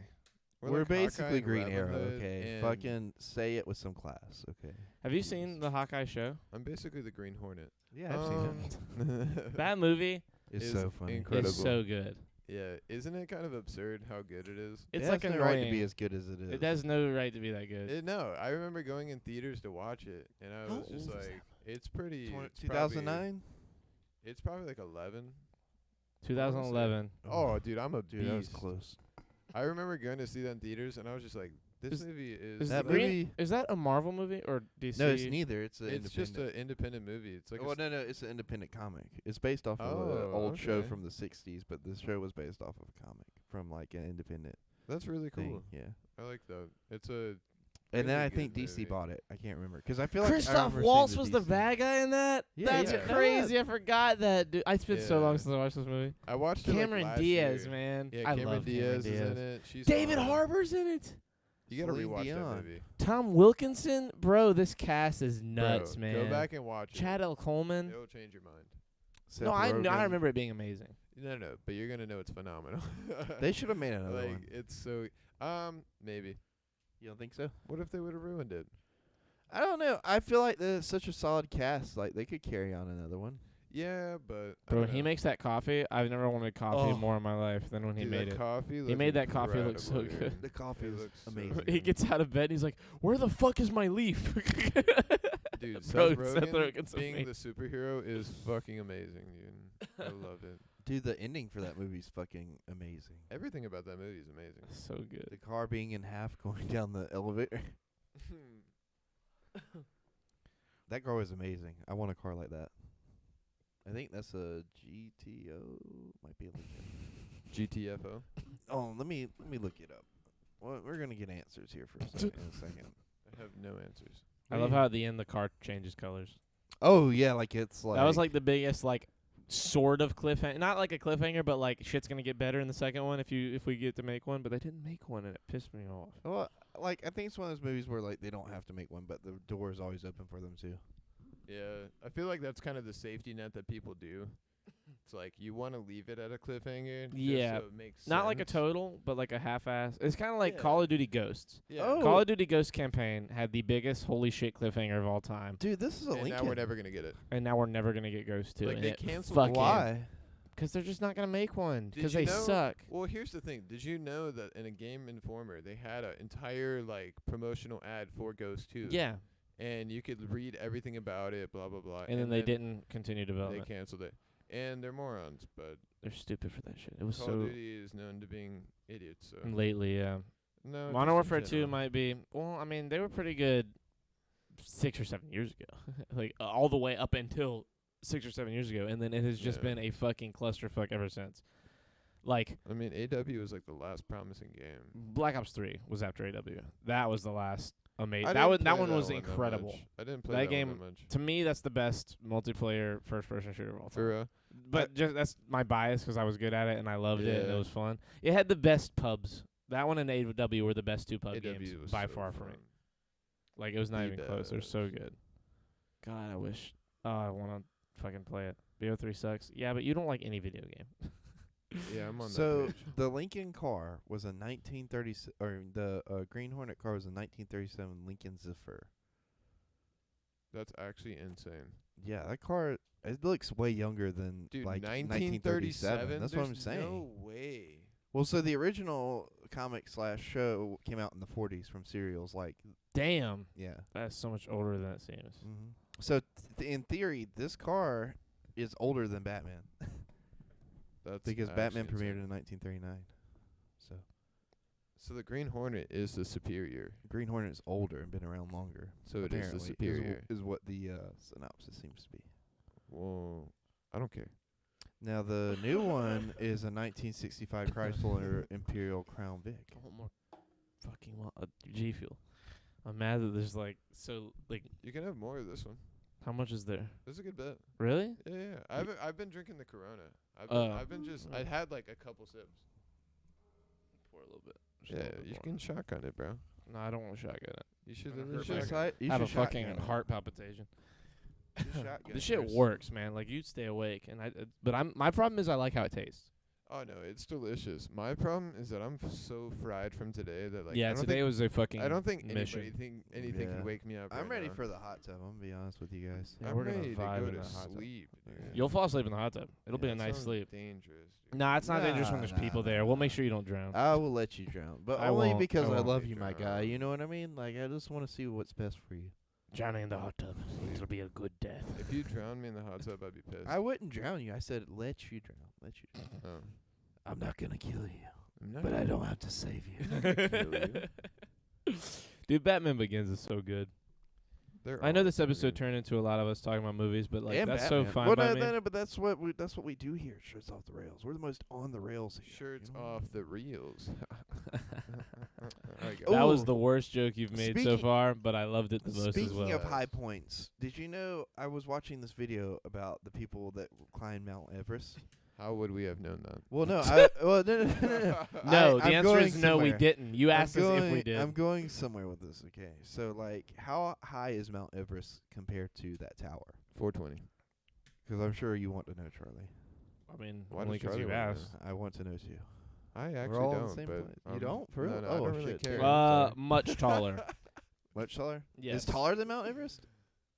We're like Hawkeye basically and Green Robin Arrow. Hood Okay. and Fucking say it with some class. Okay. Have you seen the Hawkeye show? I'm basically the Green Hornet. Yeah, I've seen it. That movie It's is so funny. incredible. is so good. Yeah, isn't it kind of absurd how good it is? It's it like has no annoying. right to be as good as it is. It has no right to be that good. No, I remember going in theaters to watch it, and I How was just old is like, it's pretty. it's 2009. It's probably like 11. 2011. Oh, dude, I'm a Dude, that was beast. close. I remember going to see that in theaters, and I was just like, this movie Is is. that the Green, movie- is that a Marvel movie or DC? No, it's neither. It's an It's just independent. an independent movie. It's like Well, no, it's an independent comic. It's based off of an Oh, old show okay. from the 60s, but this show was based off of a comic from like an independent that's really cool. thing. Yeah. I like that. It's a. And then Really I good think DC movie. bought it. I can't remember because I feel like I Christoph remember seeing Waltz was the DC. bad guy in that. Yeah, That's yeah. crazy. I forgot that. Dude, it's been so long Yeah. since I watched this movie. I watched Cameron it like last Diaz, year. man. Yeah, I Cameron love Diaz Cameron is Diaz. in it. She's David hot. Harbour's in it. You gotta Celine rewatch Dion. that movie. Tom Wilkinson, bro. This cast is nuts, Bro, man. Go back and watch Chad L. Coleman. it. It'll change your mind. Seth No, I Rogen. remember it being amazing. No, but you're gonna know it's phenomenal. They should have made another like one. it's so. Maybe. You don't think so? What if they would have ruined it? I don't know. I feel like there's such a solid cast. Like they could carry on another one. Yeah, but I Bro, when don't he know. makes that coffee, I've never wanted coffee Oh. more in my life than when he Dude, made that it. coffee. He made that coffee look so incredible, good. dude. The coffee It was looks so amazing. He gets out of bed and he's like, "Where the fuck is my leaf?" Dude, Bro, Seth Seth Rogen Rogen's being amazing. the superhero is fucking amazing, dude. I love it. Dude, the ending for that movie's fucking amazing. Everything about that movie is amazing. So good. The car being in half going down the elevator. That car was amazing. I want a car like that. I think that's a GTO. Might be a GTFO. Oh, let me look it up. Well, we're gonna get answers here for a second. In a second. I have no answers. I love how at the end the car changes colors. Oh yeah, like it's like That was like the biggest like sort of cliffhanger. Not like a cliffhanger, but like shit's gonna get better in the second one if we get to make one. But they didn't make one, and it pissed me off. Well, like I think it's one of those movies where like they don't have to make one, but the door is always open for them too. Yeah, I feel like that's kind of the safety net that people do. It's like you want to leave it at a cliffhanger. Yeah. Just so it makes Not like a sense. total, but like a half-ass. It's kind of like Yeah. Call of Duty Ghosts. Yeah. Oh. Call of Duty Ghost campaign had the biggest holy shit cliffhanger of all time, Dude, this is a And Lincoln. now we're never gonna get it. and now we're never gonna get Ghost 2. Like, and they it canceled fucking- Why? Because they're just not gonna make one. Did Because you they know- suck. Well, here's the thing. Did you know that in a Game Informer they had an entire like promotional ad for Ghost 2? Yeah, And you could read everything about it, blah blah blah. and then they didn't continue They development. canceled it. And they're morons, but They're stupid for that shit. It was Call so of Duty is known to being idiots. So lately. Yeah, no. Modern just in Warfare 2 general. might be. Well, I mean, they were pretty good 6 or 7 years ago, like all the way up until 6 or 7 years ago, and then it has just Yeah. been a fucking clusterfuck ever since. Like I mean, AW was like the last promising game. Black Ops 3 was after AW. That was the last amazing. I That didn't was that play one was that incredible. much. I didn't play That that game- one that much. To me, that's the best multiplayer first-person shooter of all time. For real. But just that's my bias 'cause I was good at it and I loved it and it Yeah. was fun. It had the best pubs. That one and AW were the best two pub AW games was by so far for me. fun. Like it was not The even close. They're so best. good. God, I wish. Oh, I want to fucking play it. BO3 sucks. Yeah, but you don't like any video game. Yeah, I'm on So that page. the Lincoln car was a 1930 or the Green Hornet car was a 1937 Lincoln Zephyr. That's actually insane. Yeah, that car it looks way younger than Dude, like 1937. That's what I'm There's saying. No way. Well, so the original comic / show came out in the 40s from serials like Damn, yeah. that's so much older than it seems. Mm-hmm. So in theory, this car is older than Batman That's because actually Batman insane. premiered in 1939. So So the Green Hornet is the superior. Green Hornet is older and been around longer. So it is the apparently, superior. is what the synopsis seems to be. Well, I don't care. Now the new one is a 1965 Chrysler Imperial Crown Vic. I want more fucking G Fuel. I'm mad that there's like You can have more of this one. how much is there? This is a good bet. Really? Yeah. I've been drinking the Corona. I've been just I had like a couple sips. Pour a little bit. Just a Yeah, little bit you more. can shotgun it, bro. No, I don't want to shotgun it. You should. I'm You gonna should. hurt You I have a should fucking shotgun it. heart palpitation. You should shotgun This it shit first. works, man. Like you'd stay awake, and my problem is I like how it tastes. Oh no, it's delicious. My problem is that I'm so fried from today that like yeah, I don't today think, was a fucking. I don't think mission. anything Yeah. can wake me up. I'm right ready now. for the hot tub. I'm gonna be honest with you guys. Yeah, I'm we're gonna ready to vibe go in to that hot tub. sleep. dude. You'll fall asleep in the hot tub. It'll be Yeah, a it nice sounds sleep. Dangerous. Dude. Nah, it's not dangerous when Nah, there's people nah, there. nah, We'll make nah. sure you don't drown. I will let you drown, but I only won't. because I I won't. love you, my guy. Drown. You know what I mean? Like I just want to see what's best for you. Drowning in the hot tub. It'll be a good death. If you drown me in the hot tub, I'd be pissed. I wouldn't drown you. I said let you drown. Let you drown. Oh. I'm not gonna kill you, I'm not but I gonna- don't have to save you. I'm not gonna kill you. Dude, Batman Begins is so good. They're I know all this so episode good. turned into a lot of us talking about movies, but like And that's Batman. so fine Well, by no, me. no, but that's what we do here. Shirts off the rails. We're the most on the rails. Here, Shirts you know? off the reels. That was Ooh. the worst joke you've made so Speaking- far, but I loved it the most as Speaking well. of high points, did you know I was watching this video about the people that climb Mount Everest? How would we have known that? Well, no, no. No, I'm the answer going is no, we somewhere. didn't. You asked I'm us if going- we did. I'm going somewhere with this. Okay, so like, how high is Mount Everest compared to that tower? 420. Because I'm sure you want to know, Charlie. I mean, Why only does 'cause Charlie you wanna know? asked. I want to know too. I actually all in the don't. same But place. You don't? For no, real? no, Oh, I don't really shit. care. Uh, Sorry. much taller. Much taller? Yes. Is taller than Mount Everest?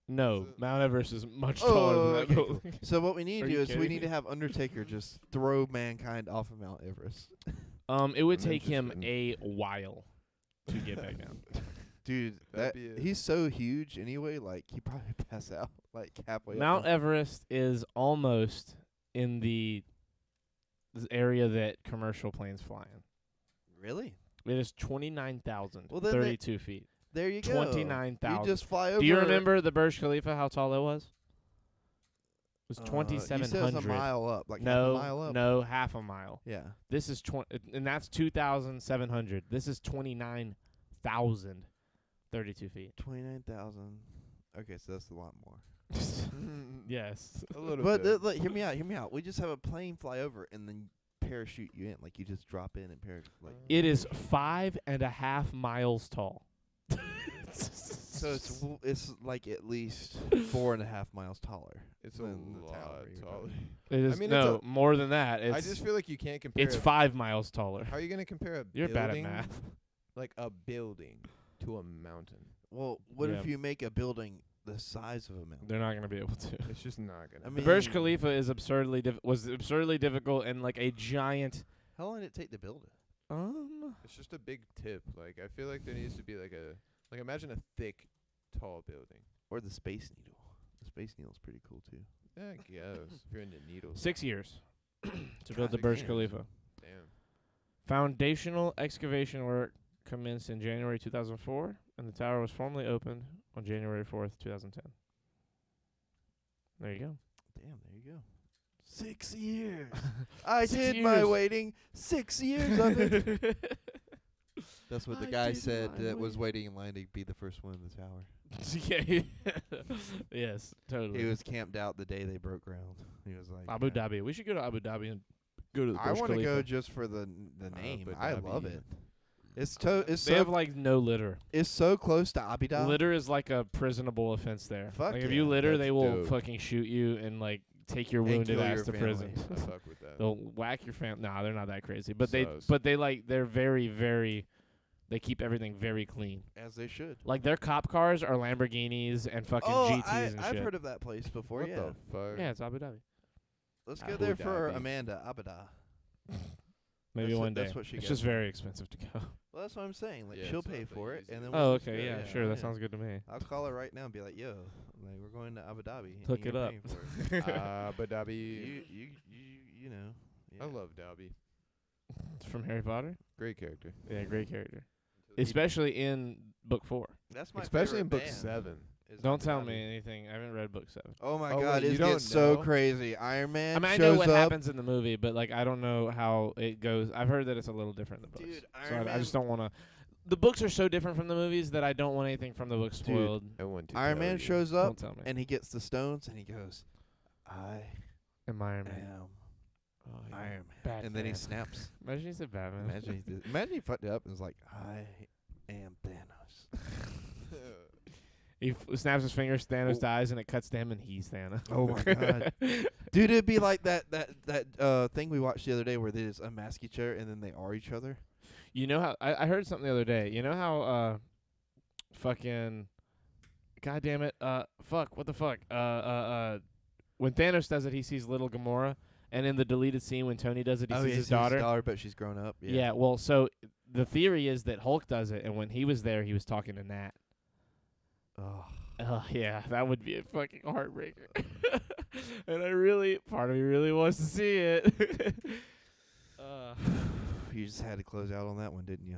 No, So- Mount Everest is much Oh, taller than okay, that cool. building. So what we need Are to do you is we kidding need to have Undertaker just throw mankind off of Mount Everest. It would And then take just him fucking- a while to get back down. Dude, That'd be it. he's so huge anyway, like he probably pass out like halfway Mount up. the- Everest is almost in the area that commercial planes fly in. Really? It is 29,032 Well, then they- feet. There you go. 29,000. You just fly over. Do you remember the Burj Khalifa, how tall it was? It was You said it's 2,700. a mile up, like no, half a mile up. no, half a mile. Yeah. This is and that's 2,700. This is 29,032 feet. 29,000. Okay, so that's a lot more. Yes. A little But bit. look, hear me out. Hear me out. We just have a plane fly over and then parachute you in, like you just drop in and parachute. Like It is 5.5 miles tall. So it's like at least 4.5 miles taller. It's a than the tower lot you're taller. talking. It is mean, no it's more than that. It's I just feel like you can't compare. it's 5 miles taller. How are you gonna compare a You're bad at building, math. like a building, to a mountain? Well, what if Yeah. you make a building the size of a mountain? They're not gonna be able to. It's just not gonna. I The mean- Burj Khalifa is was absurdly difficult and like a giant. How long did it take to build it? It's just a big tip. Like I feel like there needs to be like imagine a thick, tall building. Or the Space Needle. The Space Needle's pretty cool too. Yeah, I guess if you're into needles. 6 years to build God, the Burj 6 years. Khalifa. Damn. Foundational excavation work commenced in January 2004, and the tower was formally opened on January 4th, 2010. There you go. Damn, there you go. 6 years. I 6 did my years. waiting. 6 years of it. That's what the I guy did said my that was waiting. waiting in line to be the first one in the tower. Yeah. Yes, totally. He was camped out the day they broke ground. He was like, Abu Dhabi. We should go to Abu Dhabi and go to the I Burj want to Khalifa. go just for the name. Abu I love Dhabi. it. It's it's They have like no litter. it's so close to Abu Dhabi. Litter is like a prisonable offense there. Fuck like if yeah, you litter, that's they will dope. fucking shoot you and like take your And wounded kill ass your to family. prison. I fuck with that. They'll whack your fam. Nah, they're not that crazy, but Sus. they're very very. They keep everything very clean. As they should. Like their cop cars are Lamborghinis and fucking GTs and I've shit. heard of that place before. What yeah, the fuck? Yeah, it's Abu Dhabi. let's go Abu there for Dhabi. Amanda Abu Dhabi. Maybe That's one day. that's what she It's got. just very expensive to go. Well, that's what I'm saying. Like Yeah, she'll it's pay not that for it, easy. and then Oh, we'll just okay, go, yeah, sure. That yeah. sounds good to me. I'll call her right now and be like, "Yo, like we're going to Abu Dhabi. and Hook you're it up. paying for it." Abu Dhabi. you know. Yeah. I love Dhabi. From Harry Potter. Great character. Yeah, great character. Especially in book 4. That's my Especially in favorite book band, 7. is Don't Abu tell Dhabi. me anything. I haven't read book 7. Oh my Oh, God, wait, you it don't gets so know? crazy. Iron Man. I mean, I shows know what up. happens in the movie, but like I don't know how it goes. I've heard that it's a little different in the books. Dude, so Iron I just Man- don't want to. The books are so different from the movies that I don't want anything from the books spoiled. I want to Iron tell Man you. shows Don't up tell me. and he gets the stones and he goes, "I Am Iron Man. am Oh, yeah. Iron Man," Batman. and then he snaps. Imagine he said Batman. Imagine he fucked it up and was like, "I am Thanos." He snaps his fingers, Thanos dies, and it cuts to him, and he's Thanos. Oh my God. Dude, it'd be like that thing we watched the other day where they just unmask each other and then they are each other. You know how I heard something the other day. You know how fucking God damn it, fuck, what the fuck? When Thanos does it, he sees little Gamora, and in the deleted scene when Tony does it, he sees his daughter. But she's grown up. Yeah, well, so the theory is that Hulk does it, and when he was there, he was talking to Nat. Oh. Yeah, that would be a fucking heartbreaker. And part of me really wants to see it. You just had to close out on that one, didn't you?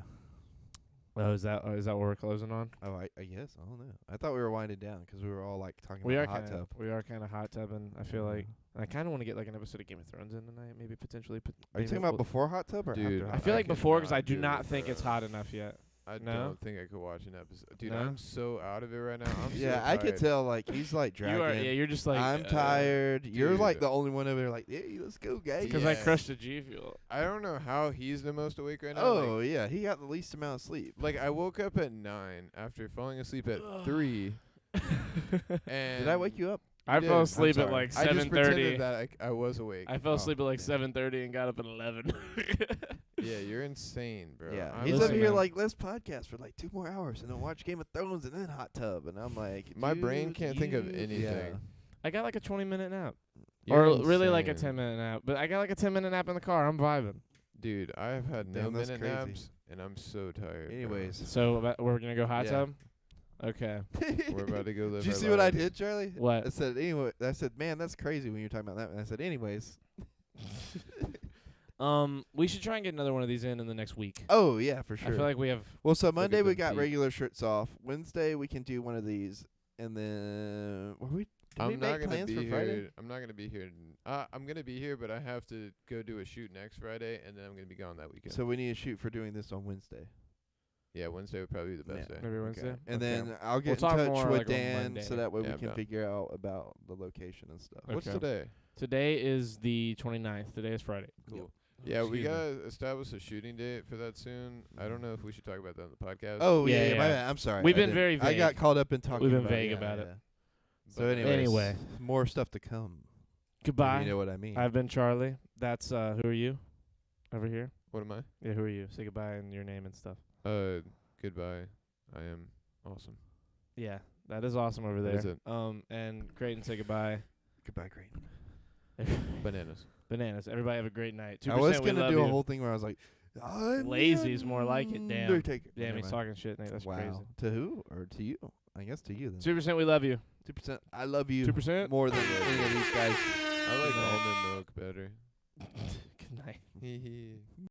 Oh, is that what we're closing on? Oh, I guess. I don't know. I thought we were winding down because we were all like talking We are about the hot kind tub. of hot tubbing. I feel like I kind of want to get like an episode of Game of Thrones in tonight, maybe potentially. Are you talking about before hot tub or Dude, after hot I tub? feel like cannot before because I do do not it, think it's bro. hot enough yet. I No? don't think I could watch an episode. Dude, No? I'm so out of it right now. I'm Yeah, so I could tired. tell. Like he's like dragging. You are, yeah. You're just like I'm tired. You're like dude. the only one over there. Like, hey, let's go, guys. because I Yeah. crushed a G Fuel. I don't know how he's the most awake right now. Oh yeah, he got the least amount of sleep. Like I woke up at 9 after falling asleep at 3. And Did I wake you up? I did. fell I'm asleep at sorry. like I just 7:30. pretended that I was awake. I fell Oh, asleep at like okay. 7:30 and got up at 11. Yeah, you're insane, bro. Yeah, I'm he's Listen, over here man. like, let's podcast for like 2 more hours and then watch Game of Thrones and then hot tub, and I'm like, My brain dude, can't think of you- anything. Yeah. I got like a 20-minute nap, You're or really like a insane. 10-minute nap. But I got like a 10-minute nap in the car. I'm vibing. Dude, I have had no Damn, that's minute crazy. naps, and I'm so tired. bro. Anyways, So we're gonna go hot Yeah. tub. Okay. we're about to go live. did you our see what I lives. did, Charlie? What? I said anyway. I said, man, that's crazy when you're talking about that. And I said, anyways. We should try and get another one of these in the next week. Oh yeah, for sure. I feel like we have. well, so Monday we them got deep. regular shirts off. Wednesday we can do one of these, and then did we I'm not make gonna plans be for here. Friday? I'm not gonna be here. I'm gonna be here, but I have to go do a shoot next Friday, and then I'm gonna be gone that weekend. So we need to shoot for doing this on Wednesday. yeah, Wednesday would probably be the best Yeah. day. Maybe Wednesday. And Okay. then I'll get talk in touch more, with like, on Dan Monday. so that way Yeah, we I'm can down. figure out about the location and stuff. Okay. What's today? Today is the 29th. Today is Friday. Cool. Yeah, we Excuse me. gotta establish a shooting date for that soon. I don't know if we should talk about that on the podcast. Oh Yeah, yeah, yeah. my bad. I'm sorry. We've I been didn't- very I got vague. caught up in talking. been about vague yeah, about it. yeah. So But, anyways, Anyway. more stuff to come. Goodbye. You know what I mean? I've been Charlie. That's who are you? Over here? what am I? Yeah, who are you? Say goodbye and your name and stuff. Goodbye. I am awesome. Yeah, that is awesome over That there. is it. And Creighton, say goodbye. Goodbye, Creighton. Bananas. Bananas. Everybody have a great night. 2% I was we gonna love do you. a whole thing where I was like, I'm Lazy's more like it. Damn. Undertaker. Damn, Never he's mind. talking shit, Nate. That's wow. crazy. To who or to you? I guess to you then. 2% we love you. 2%. I love you 2%? more than any of these guys. I like Good night. almond milk better. Good night. Hee hee.